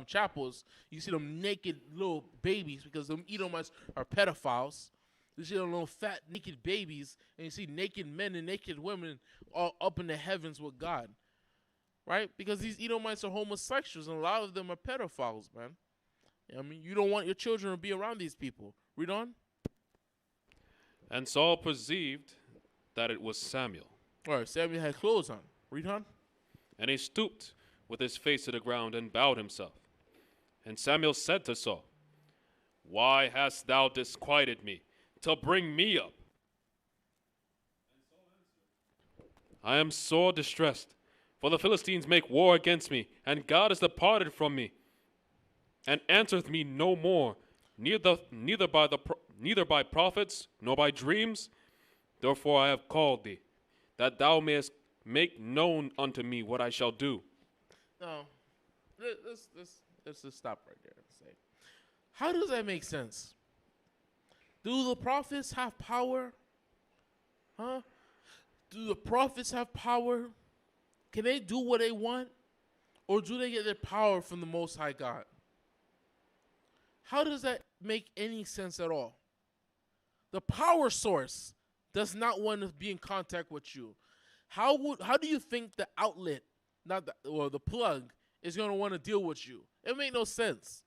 chapels, you see them naked little babies because them Edomites are pedophiles. You see them little fat naked babies, and you see naked men and naked women all up in the heavens with God, right? Because these Edomites are homosexuals, and a lot of them are pedophiles, man. I mean, you don't want your children to be around these people. Read on. And Saul perceived that it was Samuel. All right, Samuel had clothes on. Read on. And he stooped with his face to the ground and bowed himself. And Samuel said to Saul, Why hast thou disquieted me to bring me up? I am sore distressed, for the Philistines make war against me, and God is departed from me, and answereth me no more, neither by prophets nor by dreams. Therefore I have called thee, that thou mayest make known unto me what I shall do. No, let's just stop right there and say, how does that make sense? Do the prophets have power? Huh? Do the prophets have power? Can they do what they want? Or do they get their power from the Most High God? How does that make any sense at all? The power source does not want to be in contact with you. How do you think the outlet, the plug, is going to want to deal with you? It makes no sense,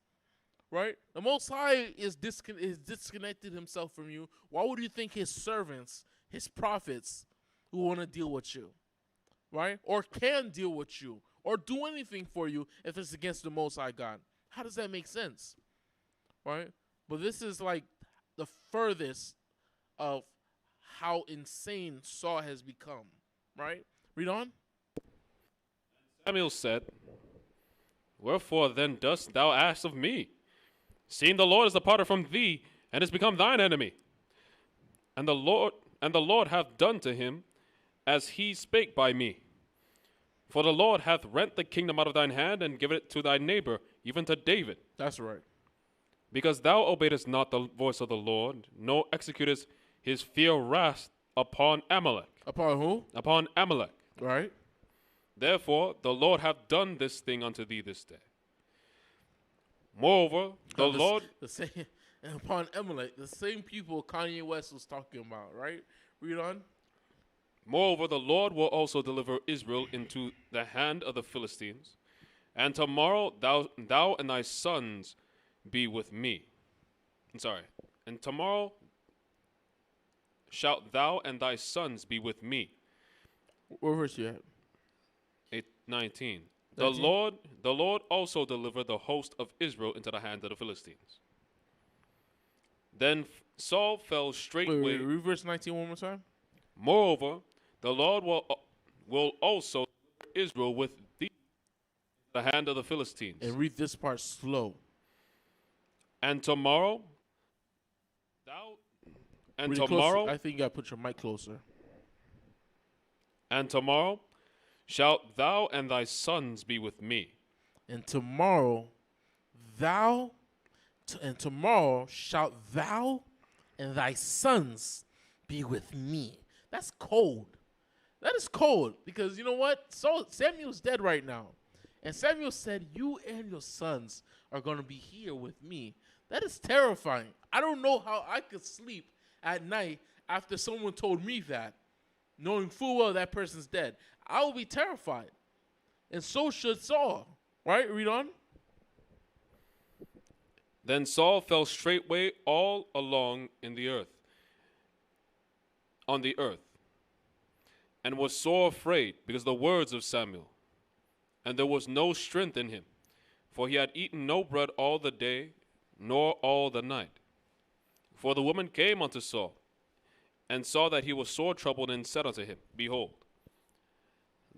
right? The Most High is disconnected himself from you. Why would you think his servants, his prophets, who want to deal with you, right? Or can deal with you, or do anything for you if it's against the Most High God? How does that make sense, right? But this is like the furthest of how insane Saul has become, right? Read on. Samuel said, Wherefore then dost thou ask of me, seeing the Lord is departed from thee, and is become thine enemy? And the Lord hath done to him as he spake by me. For the Lord hath rent the kingdom out of thine hand, and given it to thy neighbor, even to David. That's right. Because thou obeyedest not the voice of the Lord, nor executest his fear wrath upon Amalek. Upon who? Upon Amalek. Right. Therefore the Lord hath done this thing unto thee this day. Moreover, Lord... The same, upon Amalek, the same people Kanye West was talking about, right? Read on. Moreover, the Lord will also deliver Israel into the hand of the Philistines, and tomorrow thou and thy sons be with me. And tomorrow shalt thou and thy sons be with me. What verse you at? 19. The Lord also delivered the host of Israel into the hand of the Philistines. Then Saul fell straightway. Read verse 19 one more time. Moreover, the Lord will also deliver Israel with thee into the hand of the Philistines. And read this part slow. And tomorrow, Closer. I think you got to put your mic closer. And tomorrow shalt thou and thy sons be with me. And tomorrow shalt thou and thy sons be with me. That's cold. That is cold, because you know what? Samuel's dead right now. And Samuel said, you and your sons are going to be here with me. That is terrifying. I don't know how I could sleep at night after someone told me that, knowing full well that person's dead. I will be terrified. And so should Saul. Right? Read on. Then Saul fell straightway all along on the earth, and was sore afraid because of the words of Samuel. And there was no strength in him, for he had eaten no bread all the day, nor all the night. For the woman came unto Saul, and saw that he was sore troubled, and said unto him, Behold,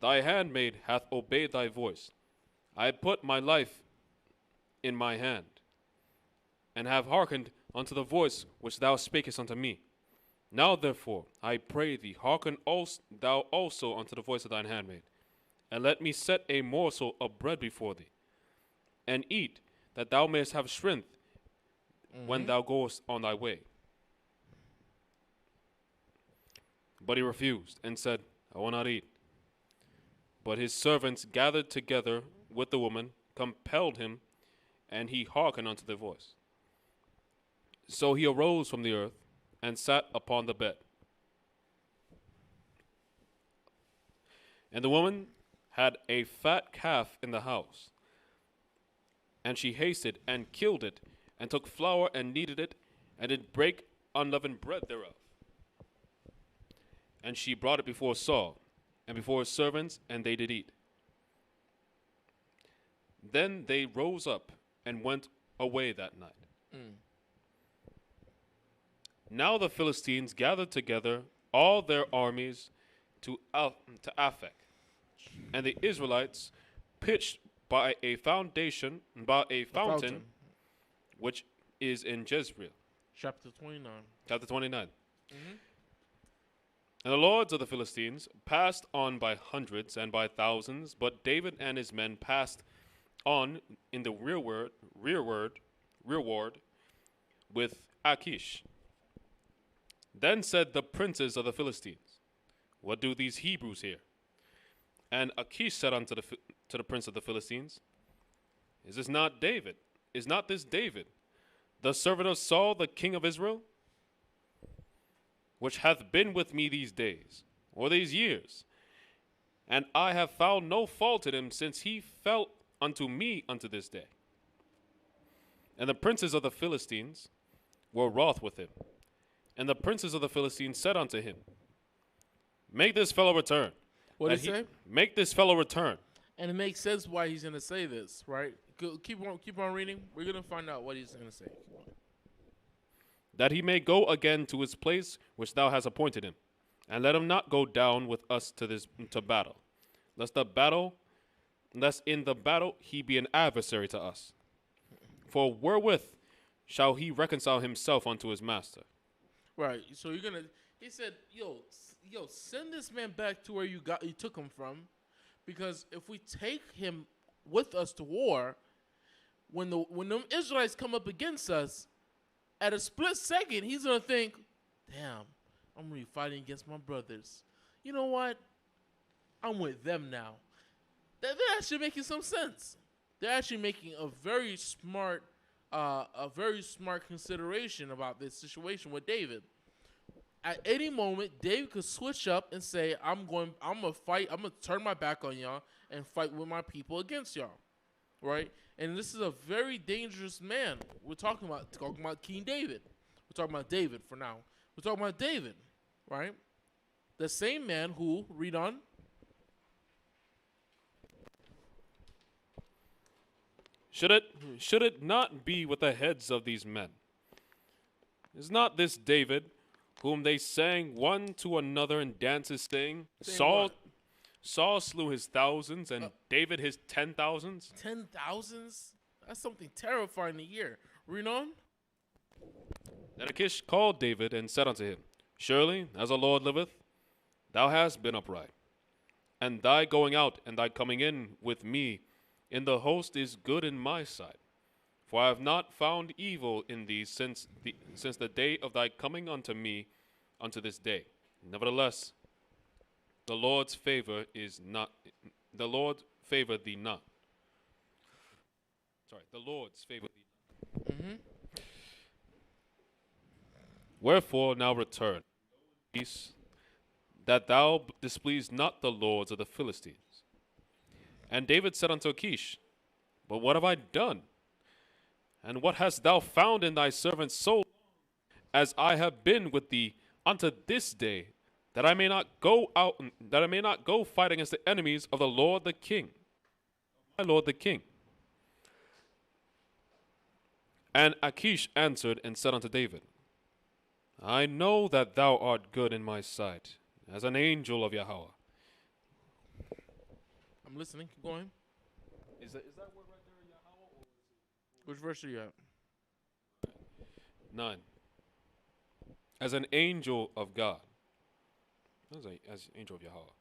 thy handmaid hath obeyed thy voice. I put my life in my hand, and have hearkened unto the voice which thou spakest unto me. Now therefore, I pray thee, hearken thou also unto the voice of thine handmaid, and let me set a morsel of bread before thee, and eat, that thou mayest have strength, when thou goest on thy way. But he refused and said, I will not eat. But his servants gathered together with the woman, compelled him, and he hearkened unto their voice. So he arose from the earth and sat upon the bed. And the woman had a fat calf in the house. And she hasted and killed it, and took flour and kneaded it, and did break unleavened bread thereof. And she brought it before Saul, and before his servants, and they did eat. Then they rose up and went away that night. Now the Philistines gathered together all their armies to Aphek, and the Israelites pitched by a fountain, which is in Jezreel. Chapter 29. Chapter 29. And the lords of the Philistines passed on by hundreds and by thousands, but David and his men passed on in the rearward with Achish. Then said the princes of the Philistines, what do these Hebrews here? And Achish said unto the prince of the Philistines, Is not this David, the servant of Saul, the king of Israel? Which hath been with me these days, or these years, and I have found no fault in him since he fell unto me unto this day. And the princes of the Philistines were wroth with him. And the princes of the Philistines said unto him, Make this fellow return. What did he say? Make this fellow return. And it makes sense why he's going to say this, right? Keep on reading. We're going to find out what he's going to say. That he may go again to his place which thou hast appointed him, and let him not go down with us to battle, lest in the battle he be an adversary to us. For wherewith shall he reconcile himself unto his master? Right. So he said, yo, send this man back to where you took him from, because if we take him with us to war, when the Israelites come up against us, at a split second, he's going to think, damn, I'm really fighting against my brothers. You know what? I'm with them now. They're actually making some sense. They're actually making a very smart consideration about this situation with David. At any moment, David could switch up and say, I'm going to turn my back on y'all and fight with my people against y'all. Right? And this is a very dangerous man. We're talking about King David. We're talking about David for now. We're talking about David, right? The same man who, read on. Should it not be with the heads of these men? Is not this David, whom they sang one to another in dances, saying, Saul slew his thousands, and David his 10,000s. 10,000s? That's something terrifying to hear. Read on. Then Achish called David and said unto him, Surely, as the Lord liveth, thou hast been upright, and thy going out and thy coming in with me in the host is good in my sight. For I have not found evil in thee since the day of thy coming unto me unto this day. Nevertheless, the Lord favor thee not. The Lord's favor thee not. Wherefore now return, peace, that thou displease not the lords of the Philistines. And David said unto Achish, But what have I done? And what hast thou found in thy servant so long as I have been with thee unto this day, that I may not go fight against the enemies of the Lord the king, my lord the king? And Achish answered and said unto David, I know that thou art good in my sight, as an angel of Yahweh. I'm listening. Keep going. Is that word right there, Yahweh? Or Which verse are you at? 9. As an angel of God. As an angel of Yahweh.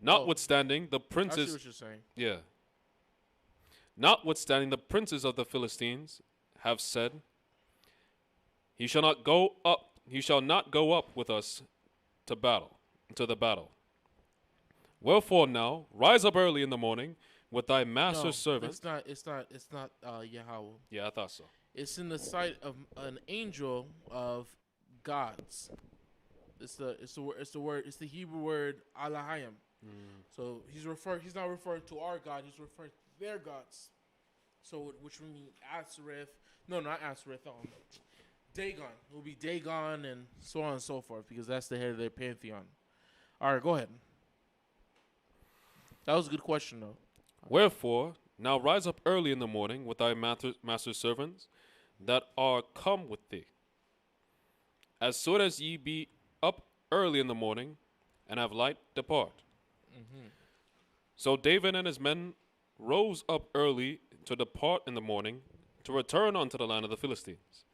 Notwithstanding, the princes... I see what you're saying. Yeah. Notwithstanding, the princes of the Philistines have said, He shall not go up. He shall not go up with us to the battle. Wherefore now, rise up early in the morning with thy master's servant. It's not Yahweh. Yeah, I thought so. It's in the sight of an angel of gods. It's the Hebrew word Alahayim. So he's not referring to our God. He's referring to their gods. So which would mean Ashereth. No, not Ashereth. Dagon. It will be Dagon and so on and so forth because that's the head of their pantheon. All right, go ahead. That was a good question, though. Wherefore, now rise up early in the morning with thy master's servants that are come with thee. As soon as ye be up early in the morning and have light, depart. So David and his men rose up early to depart in the morning to return unto the land of the Philistines.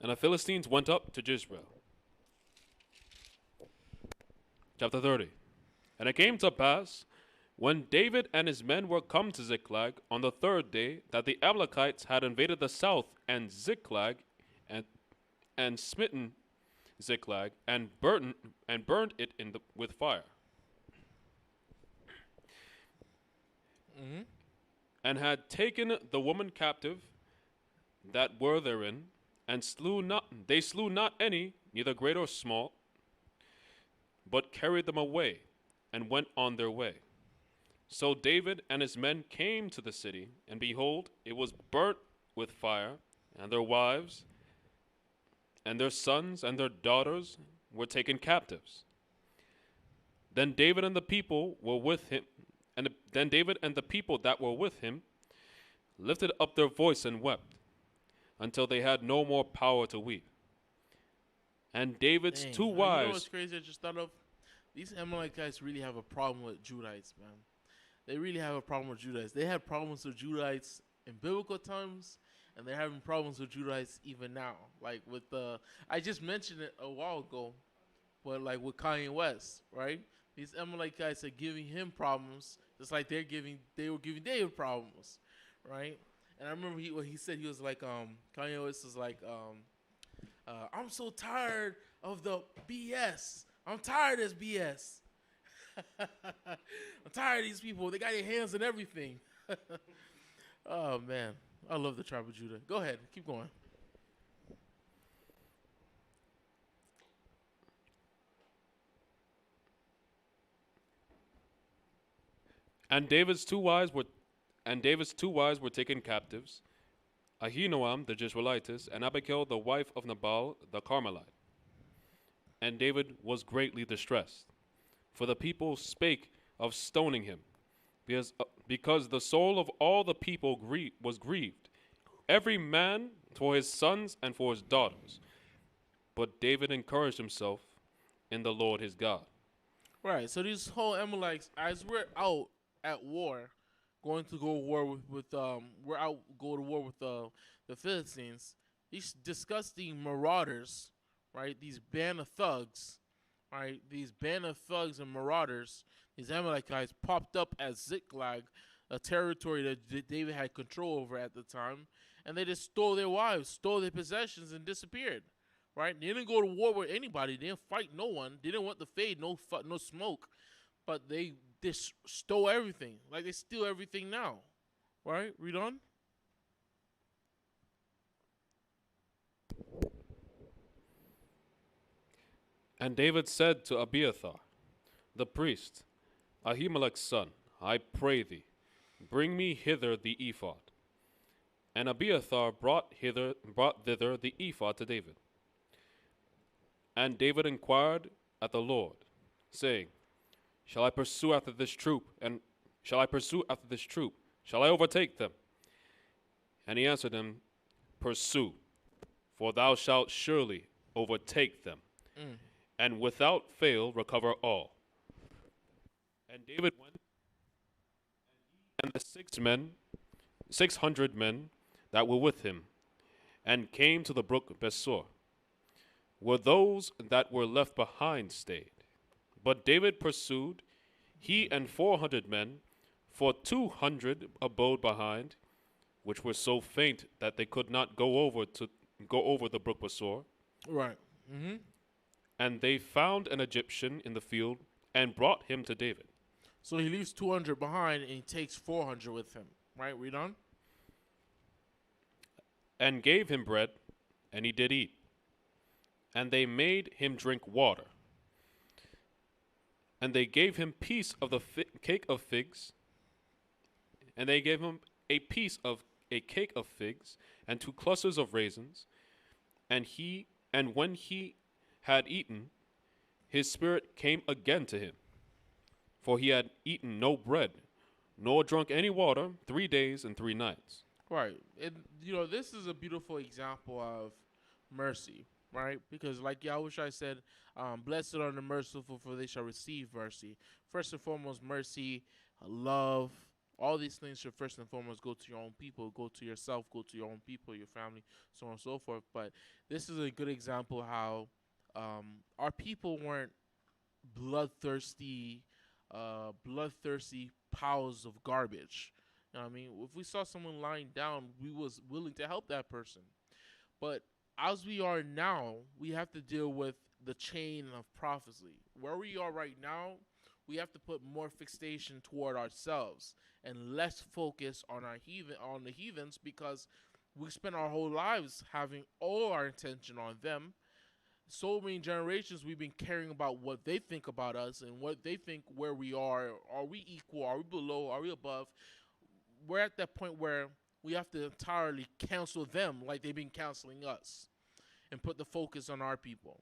And the Philistines went up to Jezreel. Chapter 30. And it came to pass, when David and his men were come to Ziklag on the third day, that the Amalekites had invaded the south and Ziklag, and smitten Ziklag, and burned it with fire. And had taken the woman captive that were therein, and they slew not any, neither great or small, but carried them away, and went on their way. So David and his men came to the city, and behold, it was burnt with fire, and their wives, and their sons, and their daughters were taken captives. Then David and the people were with him, then David and the people that were with him lifted up their voice and wept, until they had no more power to weep. And David's two wives. You know what's crazy? I just thought of these Amalek guys really have a problem with Judites, man. They really have a problem with Judites. They had problems with Judites in biblical times, and they're having problems with Judites even now. Like with I just mentioned it a while ago, but like with Kanye West, right? These Amalek guys are giving him problems, just like they were giving David problems, right? And I remember what he said. He was like, Kanye West was like, I'm so tired of the BS. I'm tired of this BS. I'm tired of these people. They got their hands in everything. Oh, man. I love the tribe of Judah. Go ahead. Keep going. And David's two wives were taken captives, Ahinoam the Jezreelitess, and Abigail the wife of Nabal the Carmelite. And David was greatly distressed, for the people spake of stoning him, because the soul of all the people was grieved, every man for his sons and for his daughters. But David encouraged himself in the Lord his God. Right, so these whole Amalekites, as we're out at war, going to go to war with the Philistines, these disgusting marauders, right? These band of thugs, right? These band of thugs and marauders, these Amalekites popped up at Ziklag, a territory that David had control over at the time, and they just stole their wives, stole their possessions, and disappeared. Right? They didn't go to war with anybody. They didn't fight no one. They didn't want the fade, no smoke, but they stole everything. Like they steal everything now. Right? Read on. And David said to Abiathar, the priest, Ahimelech's son, I pray thee, bring me hither the ephod. And Abiathar brought thither the ephod to David. And David inquired at the Lord, saying, Shall I pursue after this troop? Shall I overtake them? And he answered him, Pursue, for thou shalt surely overtake them, and without fail recover all. And David went, and the 600 men that were with him, and came to the brook Besor, where those that were left behind stayed. But David pursued, he and 400 men, for 200 abode behind, which were so faint that they could not go over the brook Besor. Right. Mm-hmm. And they found an Egyptian in the field and brought him to David. So he leaves 200 behind and he takes 400 with him. Right? Read on. And gave him bread, and he did eat. And they made him drink water. And they gave him piece of the cake of figs. And they gave him a piece of a cake of figs and 2 clusters of raisins. And when he had eaten, his spirit came again to him, for he had eaten no bread, nor drunk any water 3 days and 3 nights. Right. This is a beautiful example of mercy, right? Because like Yahushua said, blessed are the merciful, for they shall receive mercy. First and foremost, mercy, love, all these things should first and foremost go to your own people, go to yourself, go to your own people, your family, so on and so forth. But this is a good example how our people weren't bloodthirsty, piles of garbage. You know what I mean? If we saw someone lying down, we was willing to help that person. But as we are now, we have to deal with the chain of prophecy. Where we are right now, we have to put more fixation toward ourselves and less focus on the heathens, because we spend our whole lives having all our attention on them. So many generations we've been caring about what they think about us and what they think where we are. Are we equal? Are we below? Are we above? We're at that point where we have to entirely cancel them like they've been canceling us and put the focus on our people,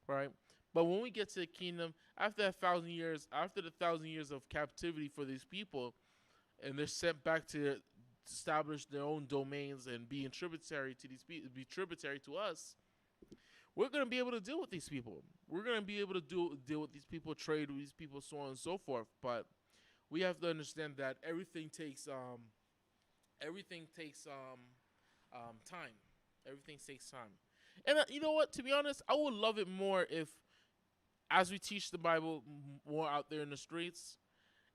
right? But when we get to the kingdom, after the 1,000 years of captivity for these people, and they're sent back to establish their own domains and be tributary to these people, be tributary to us, we're going to be able to deal with these people. We're going to be able to deal with these people, trade with these people, so on and so forth. But we have to understand that everything takes time. Everything takes time. And you know what? To be honest, I would love it more if, as we teach the Bible more out there in the streets,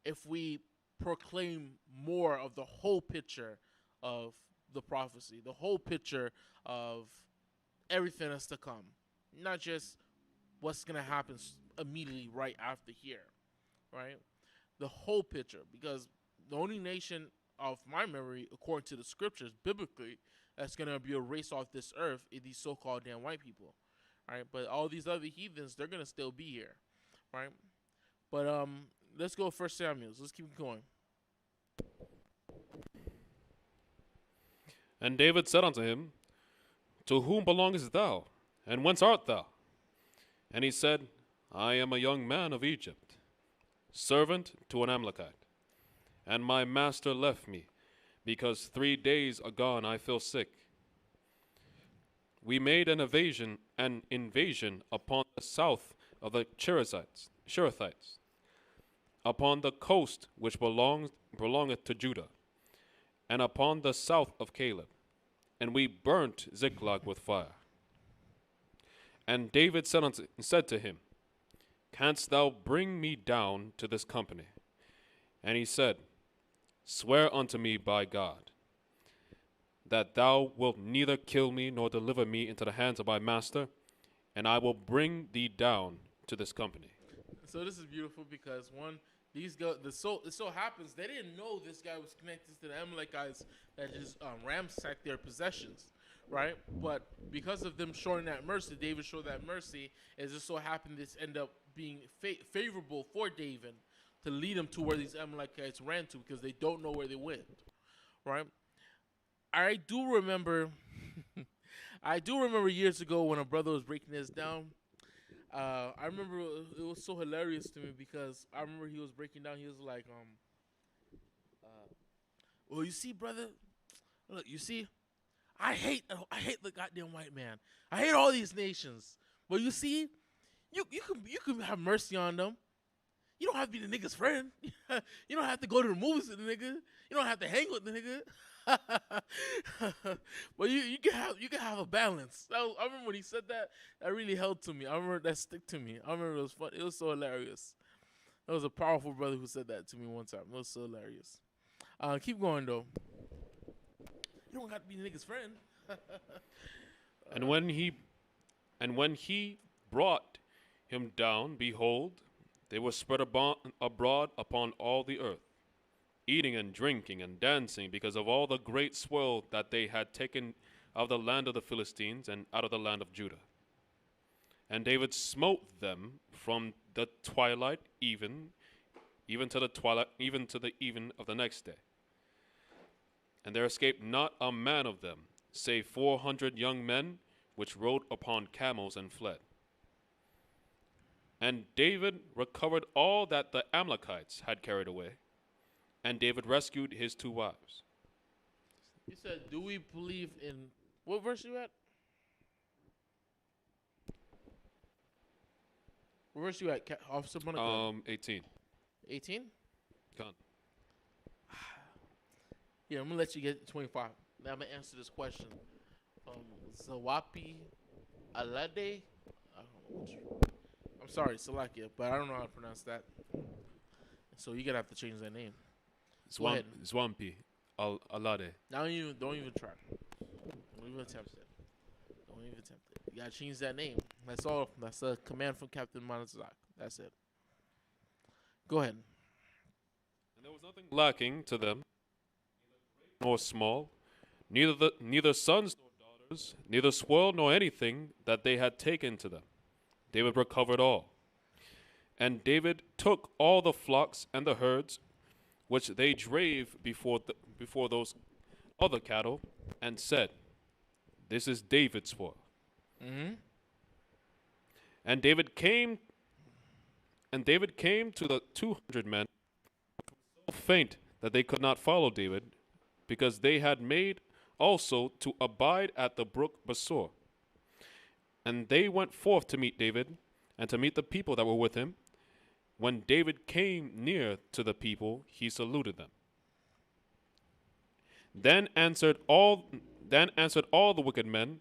if we proclaim more of the whole picture of the prophecy, the whole picture of everything that's to come, not just what's going to happen immediately right after here, right? The whole picture, because the only nation of my memory, according to the scriptures, biblically, that's going to be erased off this earth is these so-called damn white people, right? But all these other heathens, they're going to still be here, right? But let's go 1 Samuel. Let's keep going. And David said unto him, To whom belongest thou, and whence art thou? And he said, I am a young man of Egypt, servant to an Amalekite. And my master left me, because 3 days agone I fell sick. We made an invasion upon the south of the Cherethites, upon the coast which belongeth to Judah, and upon the south of Caleb. And we burnt Ziklag with fire. And David said to him, Canst thou bring me down to this company? And he said, Swear unto me by God, that thou wilt neither kill me nor deliver me into the hands of my master, and I will bring thee down to this company. So this is beautiful because it so happens they didn't know this guy was connected to the Amalekites that just ransacked their possessions, right? But because of them showing that mercy, David showed that mercy. It just so happened this ended up being favorable for David to lead them to where these Amalekites ran to, because they don't know where they went, right? I do remember years ago when a brother was breaking this down. I remember it was so hilarious to me because I remember he was breaking down. He was like, well, you see, brother, look, you see, I hate the goddamn white man. I hate all these nations. But you see, you can have mercy on them. You don't have to be the nigga's friend. You don't have to go to the movies with the nigga. You don't have to hang with the nigga. But you can have a balance. I remember when he said that. That really held to me. I remember that stick to me. I remember it was fun. It was so hilarious. There was a powerful brother who said that to me one time. It was so hilarious. Keep going though. You don't have to be the nigga's friend. And when he And when he brought him down, behold, they were spread abroad upon all the earth, eating and drinking and dancing because of all the great spoil that they had taken out of the land of the Philistines and out of the land of Judah. And David smote them from the twilight even to the twilight, even to the even of the next day. And there escaped not a man of them, save 400 young men, which rode upon camels and fled. And David recovered all that the Amalekites had carried away, and David rescued his 2 wives. You said, do we believe in, what verse you at? What verse you at, Officer Monaco? 18. 18? Gone. Yeah, I'm going to let you get 25. Now I'm going to answer this question. Zawapi Alade? I'm sorry, Salakia, but I don't know how to pronounce that. So you're going to have to change that name. Go ahead. Zwampi Alade. Don't even try. Don't even attempt it. Don't even attempt it. You got to change that name. That's all. That's a command from Captain Manazak. That's it. Go ahead. And there was nothing lacking to them, nor small, neither sons nor daughters, neither spoil nor anything that they had taken to them. David recovered all. And David took all the flocks and the herds, which they drave before those other cattle, and said, "This is David's spoil." Mm-hmm. And David came to the 200 men, so faint that they could not follow David, because they had made also to abide at the brook Besor. And they went forth to meet David, and to meet the people that were with him. When David came near to the people, he saluted them. Then answered all the wicked men,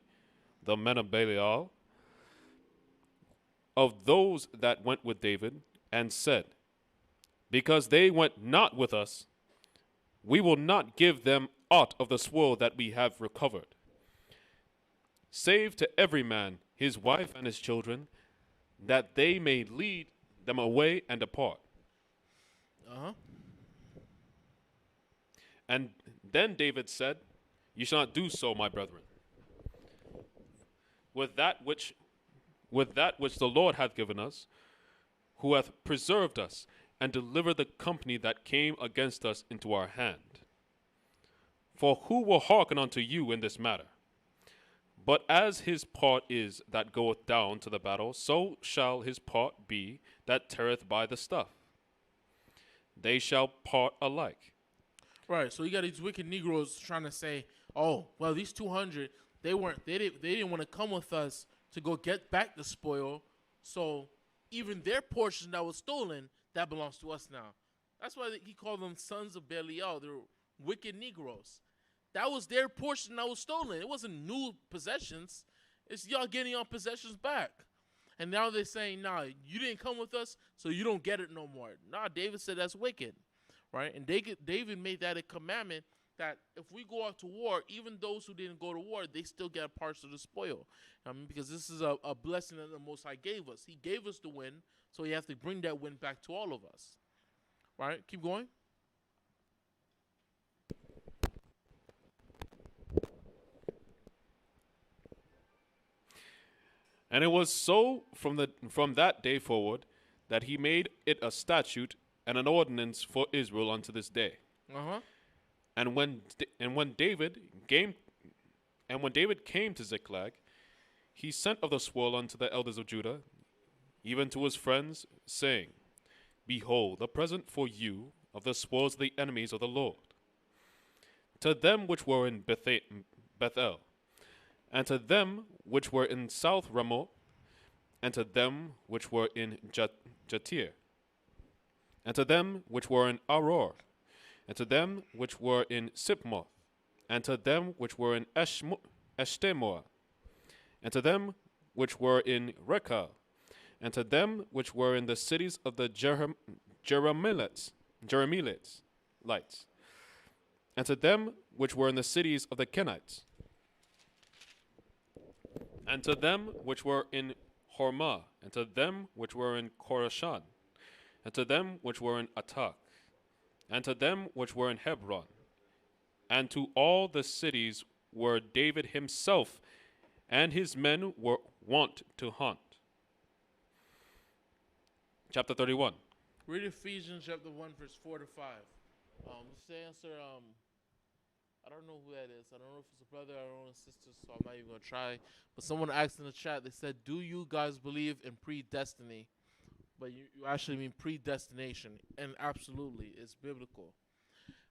the men of Belial, of those that went with David, and said, "Because they went not with us, we will not give them aught of the spoil that we have recovered. Save to every man his wife and his children, that they may lead them away and depart." Uh-huh. And then David said, "You shall not do so, my brethren. With that which the Lord hath given us, who hath preserved us, and delivered the company that came against us into our hand. For who will hearken unto you in this matter? But as his part is that goeth down to the battle, so shall his part be that tarrieth by the stuff. They shall part alike." Right, so you got these wicked Negroes trying to say, "Oh, well, these 200, they didn't want to come with us to go get back the spoil, so even their portion that was stolen, that belongs to us now." That's why he called them sons of Belial. They're wicked Negroes. That was their portion that was stolen. It wasn't new possessions. It's y'all getting your possessions back. And now they're saying, "Nah, you didn't come with us, so you don't get it no more." Nah, David said that's wicked, right? And David made that a commandment that if we go out to war, even those who didn't go to war, they still get parts of the spoil. Because this is a blessing that the Most High gave us. He gave us the win, so he has to bring that win back to all of us. Right? Keep going. And it was so from that day forward that he made it a statute and an ordinance for Israel unto this day. Uh-huh. And when David came to Ziklag, he sent of the spoil unto the elders of Judah, even to his friends, saying, "Behold, the present for you of the spoils of the enemies of the Lord. To them which were in Bethel, and to them which were in South Ramoth, and to them which were in Jatir, and to them which were in Aror, and to them which were in Sipmoth, and to them which were in Eshtemoa, and to them which were in Rekah, and to them which were in the cities of the Jeremielites, and to them which were in the cities of the Kenites. and to them which were in Hormah, and to them which were in Korashan, and to them which were in Atak, and to them which were in Hebron, and to all the cities where David himself and his men were wont to hunt. Chapter 31. Read Ephesians chapter 1, verse 4 to 5. Just to answer, I don't know who that is. I don't know if it's a brother or a sister, so I'm not even going to try. But someone asked in the chat, they said, do you guys believe in predestiny? But you actually mean predestination. And absolutely, it's biblical.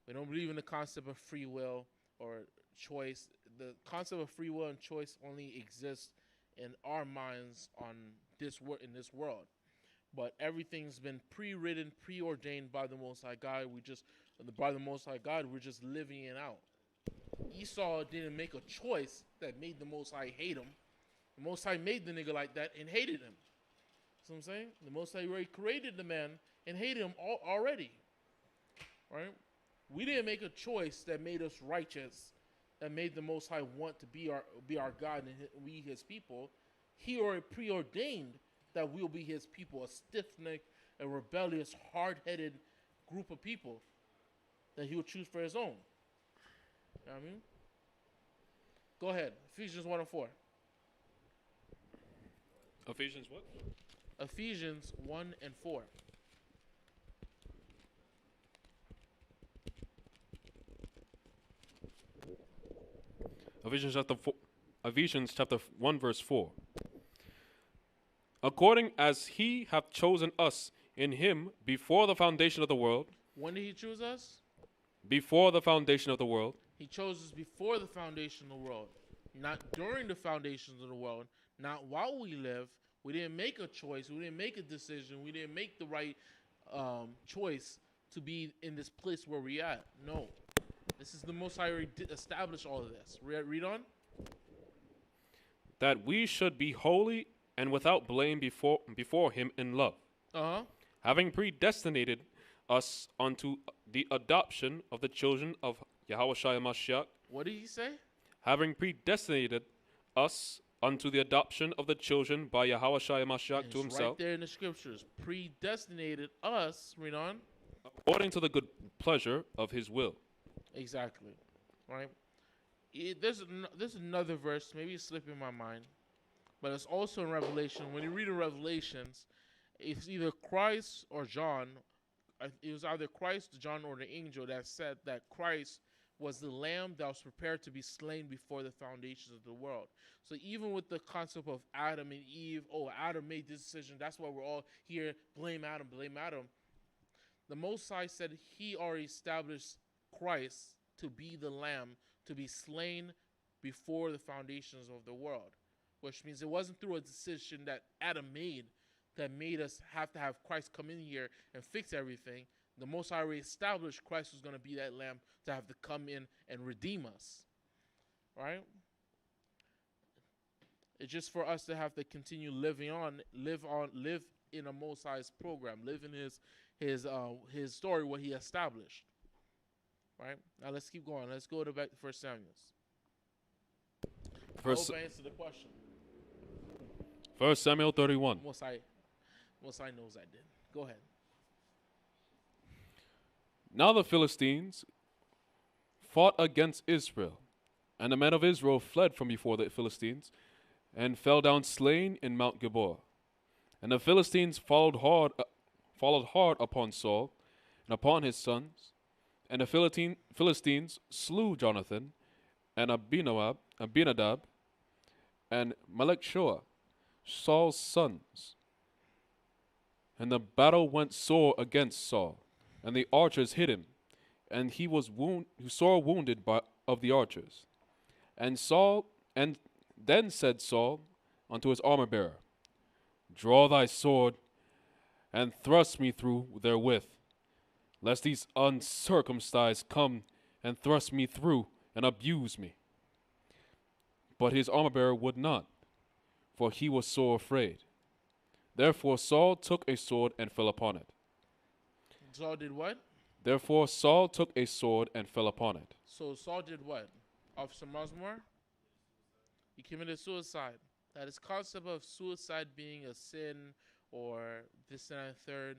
We don't believe in the concept of free will or choice. The concept of free will and choice only exists in our minds on in this world. But everything's been pre-written, preordained by the Most High God. We're just living it out. Esau didn't make a choice that made the Most High hate him. The Most High made the nigga like that and hated him. See what I'm saying? The Most High already created the man and hated him already. Right? We didn't make a choice that made us righteous, that made the Most High want to be our God and we His people. He already preordained that we'll be His people, a stiff-necked, a rebellious, hard-headed group of people that He will choose for His own. You know what I mean? Go ahead. Ephesians 1 and 4. Ephesians what? Ephesians 1 and 4. Ephesians chapter 1 verse 4. According as He hath chosen us in Him before the foundation of the world. When did He choose us? Before the foundation of the world. He chose us before the foundation of the world, not during the foundations of the world, not while we live. We didn't make a choice. We didn't make a decision. We didn't make the right choice to be in this place where we at. No. This is the Most High already established all of this. Read on. That we should be holy and without blame before Him in love. Having predestinated us unto the adoption of the children of Yahushua Mashiach. What did He say? Having predestinated us unto the adoption of the children by Yahushua Mashiach to Himself. Right there in the scriptures. Predestinated us, read on. According to the good pleasure of His will. Exactly. Right? There's another verse, maybe it's slipping my mind, but it's also in Revelation. When you read in Revelations, it's either Christ or John. It was either Christ, John, or the angel that said that Christ was the lamb that was prepared to be slain before the foundations of the world. So even with the concept of Adam and Eve, Adam made this decision, that's why we're all here, blame Adam. The Most High said He already established Christ to be the lamb, to be slain before the foundations of the world. Which means it wasn't through a decision that Adam made that made us have to have Christ come in here and fix everything. The Most High already established Christ was going to be that lamb to have to come in and redeem us. Right? It's just for us to have to continue live in a Most High's program, live in his story, what He established. Right? Now let's keep going. Let's go back to 1 Samuel. I hope I answered the question. 1 Samuel 31. Most High knows I did. Go ahead. Now the Philistines fought against Israel, and the men of Israel fled from before the Philistines, and fell down slain in Mount Gilboa. And the Philistines followed hard upon Saul and upon his sons, and the Philistines slew Jonathan and Abinadab and Melechshua, Saul's sons. And the battle went sore against Saul, and the archers hit him, and he was sore wounded of the archers. And then said Saul unto his armor-bearer, Draw thy sword, and thrust me through therewith, lest these uncircumcised come and thrust me through and abuse me. But his armor-bearer would not, for he was sore afraid. Therefore Saul took a sword and fell upon it. Saul did what? Therefore Saul took a sword and fell upon it. So Saul did what? Officer Mosmore? He committed suicide. that this concept of suicide being a sin or this and that third,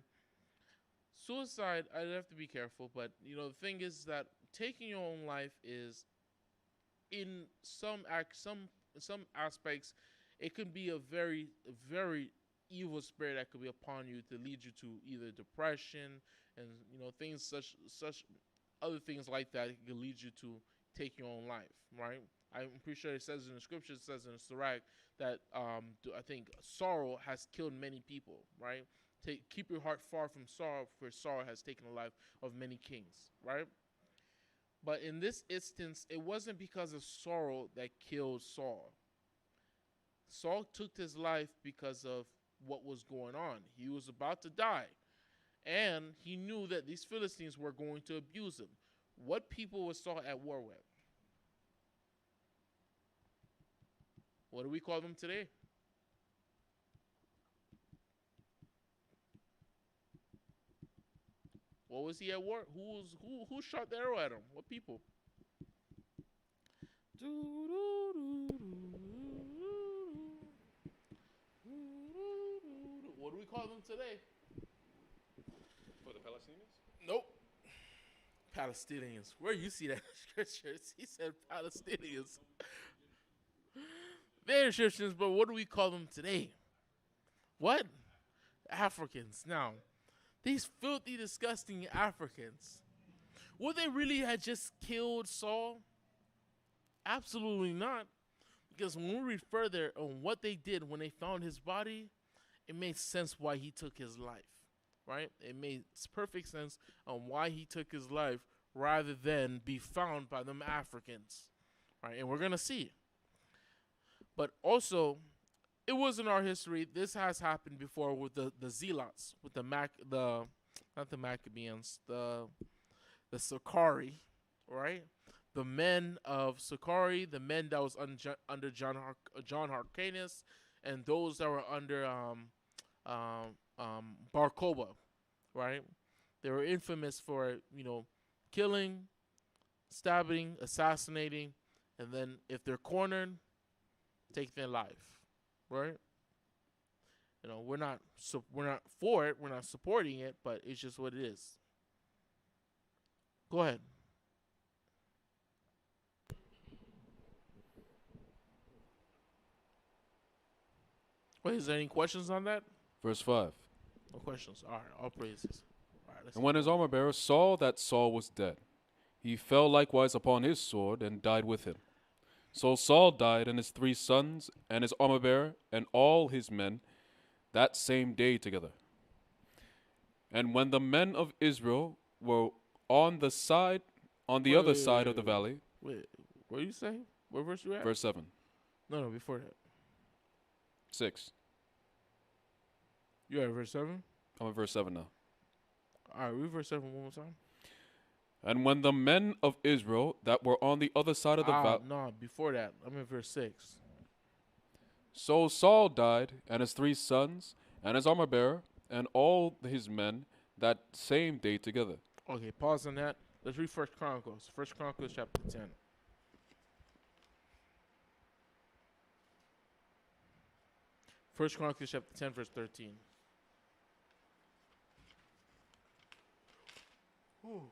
suicide, I'd have to be careful, but the thing is that taking your own life is in some aspects, it can be a very evil spirit that could be upon you to lead you to either depression and things such other things like that. It can lead you to take your own life, right? I'm pretty sure it says in the scripture, it says in the Sirach that I think sorrow has killed many people, right? Keep your heart far from sorrow, for sorrow has taken the life of many kings, right? But in this instance, it wasn't because of sorrow that killed Saul. Saul took his life because of what was going on. He was about to die. And he knew that these Philistines were going to abuse him. What people was Saul at war with? What do we call them today? What was he at war? Who shot the arrow at him? What people? What do we call them today? For the Palestinians? Nope. Palestinians. Where you see that in scriptures? He said Palestinians. They're Egyptians, but what do we call them today? What? Africans. Now, these filthy, disgusting Africans. Would they really have just killed Saul? Absolutely not. Because when we read further on what they did when they found his body, it made sense why he took his life, right? It made perfect sense on why he took his life rather than be found by them Africans, right? And we're going to see. But also, it was in our history. This has happened before with the Zealots, with not the Maccabees, the Sakari, right? The men of Sakari, the men that was under John Hyrcanus, and those that were under Bar Kokhba, right? They were infamous for killing, stabbing, assassinating, and then if they're cornered, take their life, right? We're not for it, we're not supporting it, but it's just what it is. Go ahead. Wait, is there any questions on that? Verse 5. No questions. All right, all praises. All right, And when his armor bearer saw that Saul was dead, he fell likewise upon his sword and died with him. So Saul died, and his 3 sons, and his armor bearer, and all his men, that same day together. And when the men of Israel were on the other side of the valley. Wait, what are you saying? What verse you at? Verse 7. No, before that. 6. You at verse 7? I'm at verse 7 now. All right, read verse 7 one more time. And when the men of Israel that were on the other side of the valley. No, before that. I'm in verse 6. So Saul died, and his 3 sons, and his armor bearer, and all his men, that same day together. Okay, pause on that. Let's read First Chronicles. First Chronicles chapter 10. First Chronicles chapter 10, verse 13. Ooh.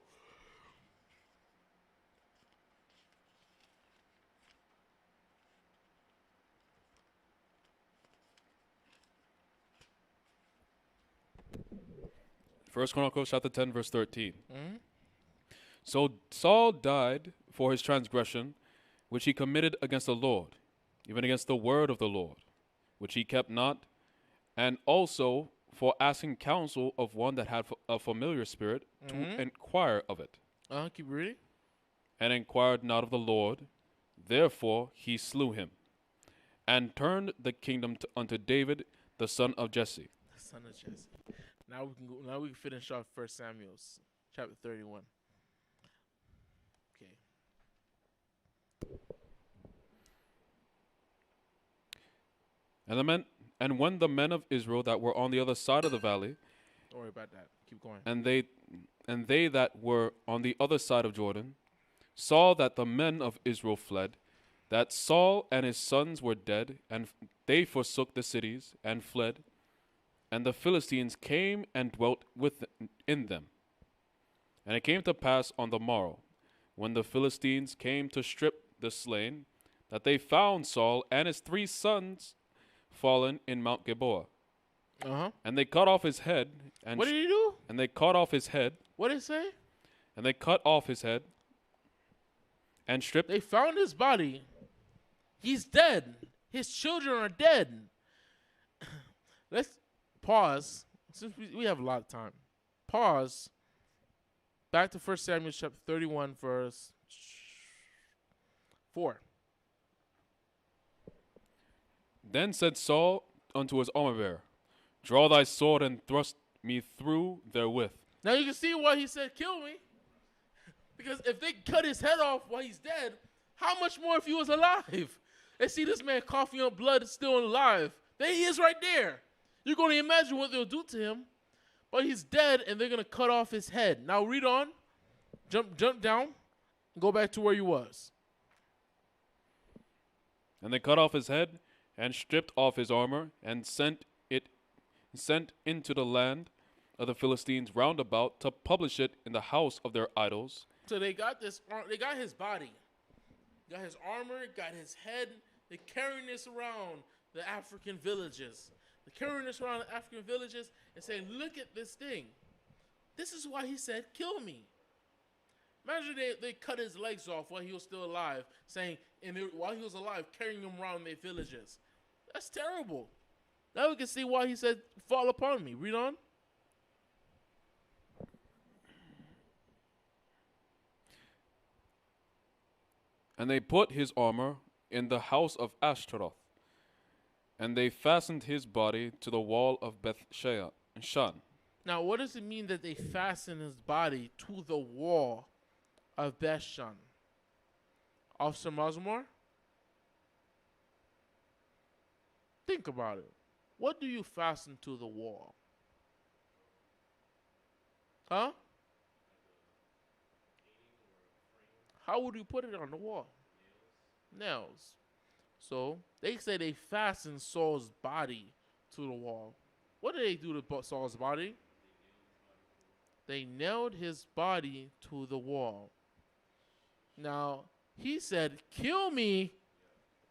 First Chronicles chapter 10, verse 13. Mm-hmm. So Saul died for his transgression, which he committed against the Lord, even against the word of the Lord, which he kept not, and also for asking counsel of one that had a familiar spirit to inquire of it. Keep reading. And inquired not of the Lord, therefore he slew him, and turned the kingdom unto David, the son of Jesse. The son of Jesse. Now we can go. Now we can finish off 1 Samuel chapter 31. Okay. And when the men of Israel that were on the other side of the valley, Don't worry about that. Keep going. and they that were on the other side of Jordan, saw that the men of Israel fled, that Saul and his sons were dead, and they forsook the cities and fled, and the Philistines came and dwelt in them. And it came to pass on the morrow, when the Philistines came to strip the slain, that they found Saul and his 3 sons fallen in Mount Gilboa. And they cut off his head. And what did he do? And they cut off his head. What did it say? And they cut off his head and stripped. They found his body. He's dead. His children are dead. Let's pause. Since we have a lot of time. Pause. Back to 1 Samuel chapter 31, verse 4. Then said Saul unto his armor-bearer, draw thy sword and thrust me through therewith. Now you can see why he said, kill me. Because if they cut his head off while he's dead, how much more if he was alive? They see this man coughing up blood still alive. There he is right there. You're going to imagine what they'll do to him. But he's dead, and they're going to cut off his head. Now read on. Jump down. And go back to where you was. And they cut off his head, and stripped off his armor, and sent into the land of the Philistines round about to publish it in the house of their idols. So they got this. They got his body, got his armor, got his head. They're carrying this around the African villages. They're carrying this around the African villages and saying, "Look at this thing. This is why he said, kill me." Imagine they cut his legs off while he was still alive, saying, while he was alive, carrying him around their villages. That's terrible. Now we can see why he said, fall upon me. Read on. And they put his armor in the house of Ashtaroth, and they fastened his body to the wall of Beth-shan. Now, what does it mean that they fastened his body to the wall of Beth-shan? Officer Musmore? Think about it. What do you fasten to the wall? Huh? How would you put it on the wall? Nails. So, they say they fastened Saul's body to the wall. What did they do to Saul's body? They nailed his body to the wall. Now, he said, kill me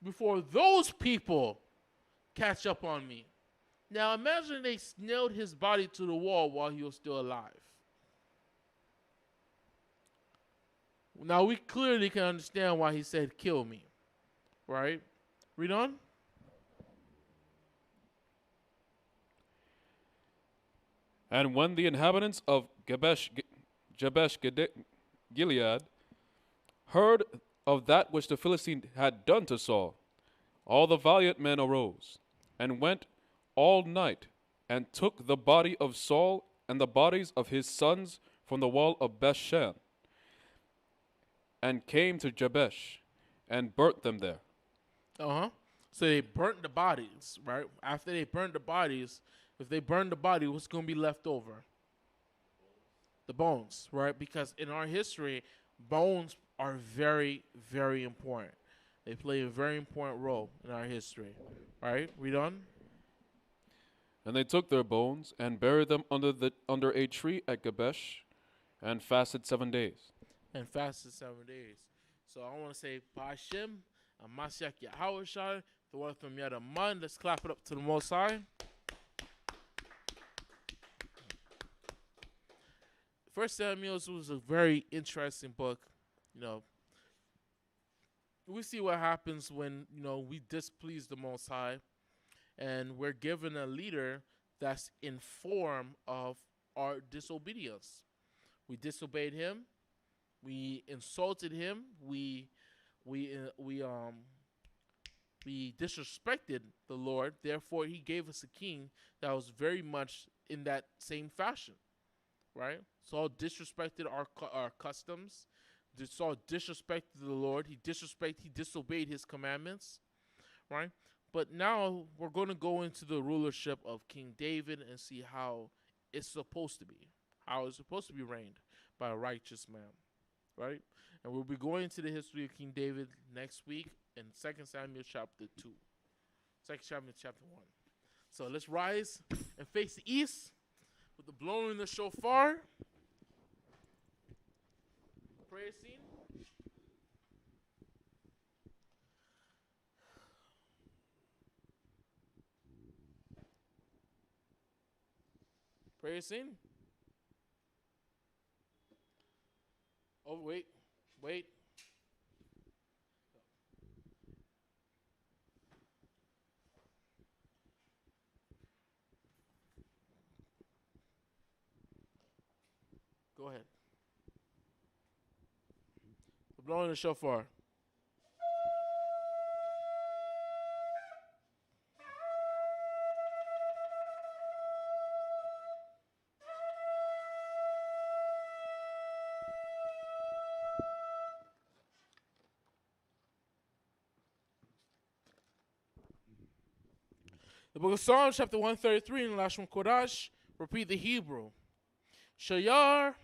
before those people catch up on me. Now, imagine they nailed his body to the wall while he was still alive. Now, we clearly can understand why he said, kill me. Right? Read on. And when the inhabitants of Jabesh Gilead heard of that which the Philistine had done to Saul, all the valiant men arose, and went all night, and took the body of Saul and the bodies of his sons from the wall of Beth-shan, and came to Jabesh, and burnt them there. So they burnt the bodies, right? After they burnt the bodies, if they burn the body, what's going to be left over? The bones, right? Because in our history, bones are very, very important. They play a very important role in our history, right? Read on. And they took their bones and buried them under a tree at Jabesh, and fasted 7 days. And fasted 7 days. So I want to say, Ba'ashem, Amasiak Yahawashai, the one from Yadaman. Let's clap it up to the Most High. First Samuel was a very interesting book. You know, we see what happens when, we displease the Most High, and we're given a leader that's in form of our disobedience. We disobeyed him. We insulted him. We disrespected the Lord. Therefore, he gave us a king that was very much in that same fashion, right? Saul disrespected our customs. Saul disrespected the Lord. He disobeyed his commandments, right? But now we're going to go into the rulership of King David and see how it's supposed to be, how it's supposed to be reigned by a righteous man, right? And we'll be going to the history of King David next week in 2 Samuel chapter 2. 2 Samuel chapter 1. So let's rise and face the east with the blowing the shofar. Prayer scene. Prayer scene. Oh, wait. Go ahead. The blowing the shofar. The book of Psalms, chapter 133, in the last one, Kodash, repeat the Hebrew. Shayar,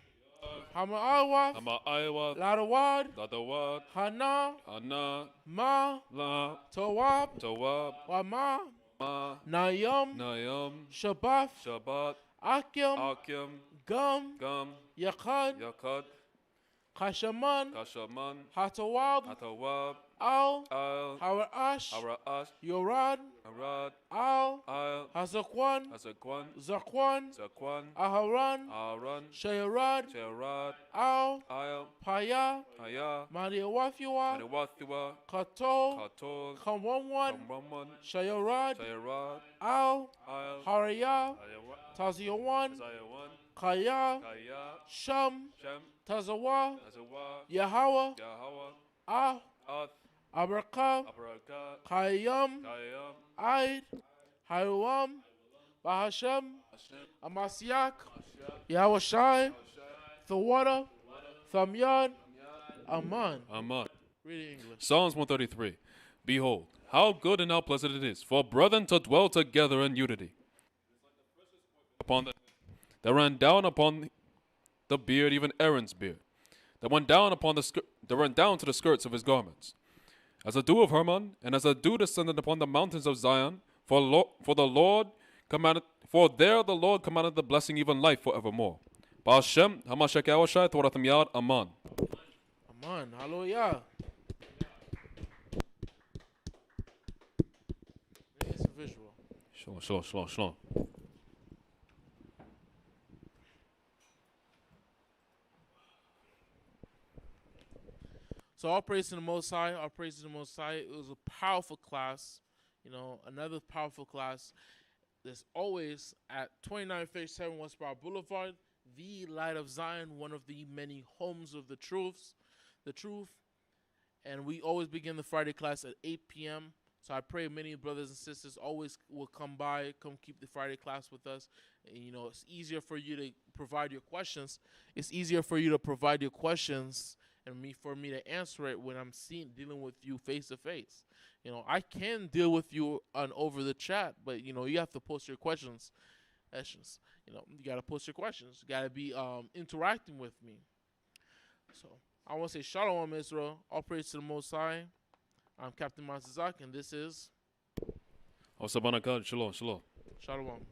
Hama'awaf, Hama'awaf, Ladawad, Ladawad, Hana, Hana, Ma, La, Tawab, Tawab, Wama, Ma, Nayam, Nayam, Shabaf, Shabbat, Akim, Akim, Gum, Gam, Yakad, Yakad, Kashaman, Kashaman, Hatawab, Atawab, Al, Al, Hawarash, Ara'ash, Yorad, Arad, Al, Al, Hazakwan, Hazakwan, Zakwan, Zakwan, Aharan, Aran, Shayarad, Sherad, Al, Al, Paya, Aya, Mariawathiwa, Mariwathua, Kato, Katol, Kamwanwan, Kamraman, Shayarad, Shayarad, Al, Al, Haraya, Ayawan, Taziyawan, Zayawan, Kaya, Kaya, Sham, Shem, Tazawa, Azawa, Yahweh, Yahweh, Ah, Ath, Abraka, Abrakat, Kayam, Kayam, Aid, Haruam, Bahashem, Hashem, Amasiak, Hashem, Yahushai, Hashem, Thawada, Thamyad, Aman. Aman. Read English. Psalms 133. Behold, how good and how pleasant it is for brethren to dwell together in unity. Upon that ran down upon the beard, even Aaron's beard, that went down upon that ran down to the skirts of his garments, as a dew of Hermon, and as a dew descended upon the mountains of Zion. For the Lord commanded, for there the Lord commanded the blessing, even life forevermore. Ba'ashem Hamashak Yawashai Thoratham Yad Aman. Aman. Hallelujah. It's a visual. Shalom. So all praise to the Most High. All praise to the Most High. It was a powerful class. You know, another powerful class. There's always at 2957 Westboro Boulevard, the Light of Zion, one of the many homes of the truth. And we always begin the Friday class at 8 p.m. So I pray many brothers and sisters always will come by, come keep the Friday class with us. And, you know, it's easier for you to provide your questions. And for me to answer it when I'm dealing with you face to face. You know, I can deal with you over the chat, but you know, you have to post your questions. You know, you gotta post your questions. You gotta be interacting with me. So I want to say Shalom Israel. All praise to the Most High. I'm Captain Mazazak, and this is Osabanakan. Shalom. Shalom.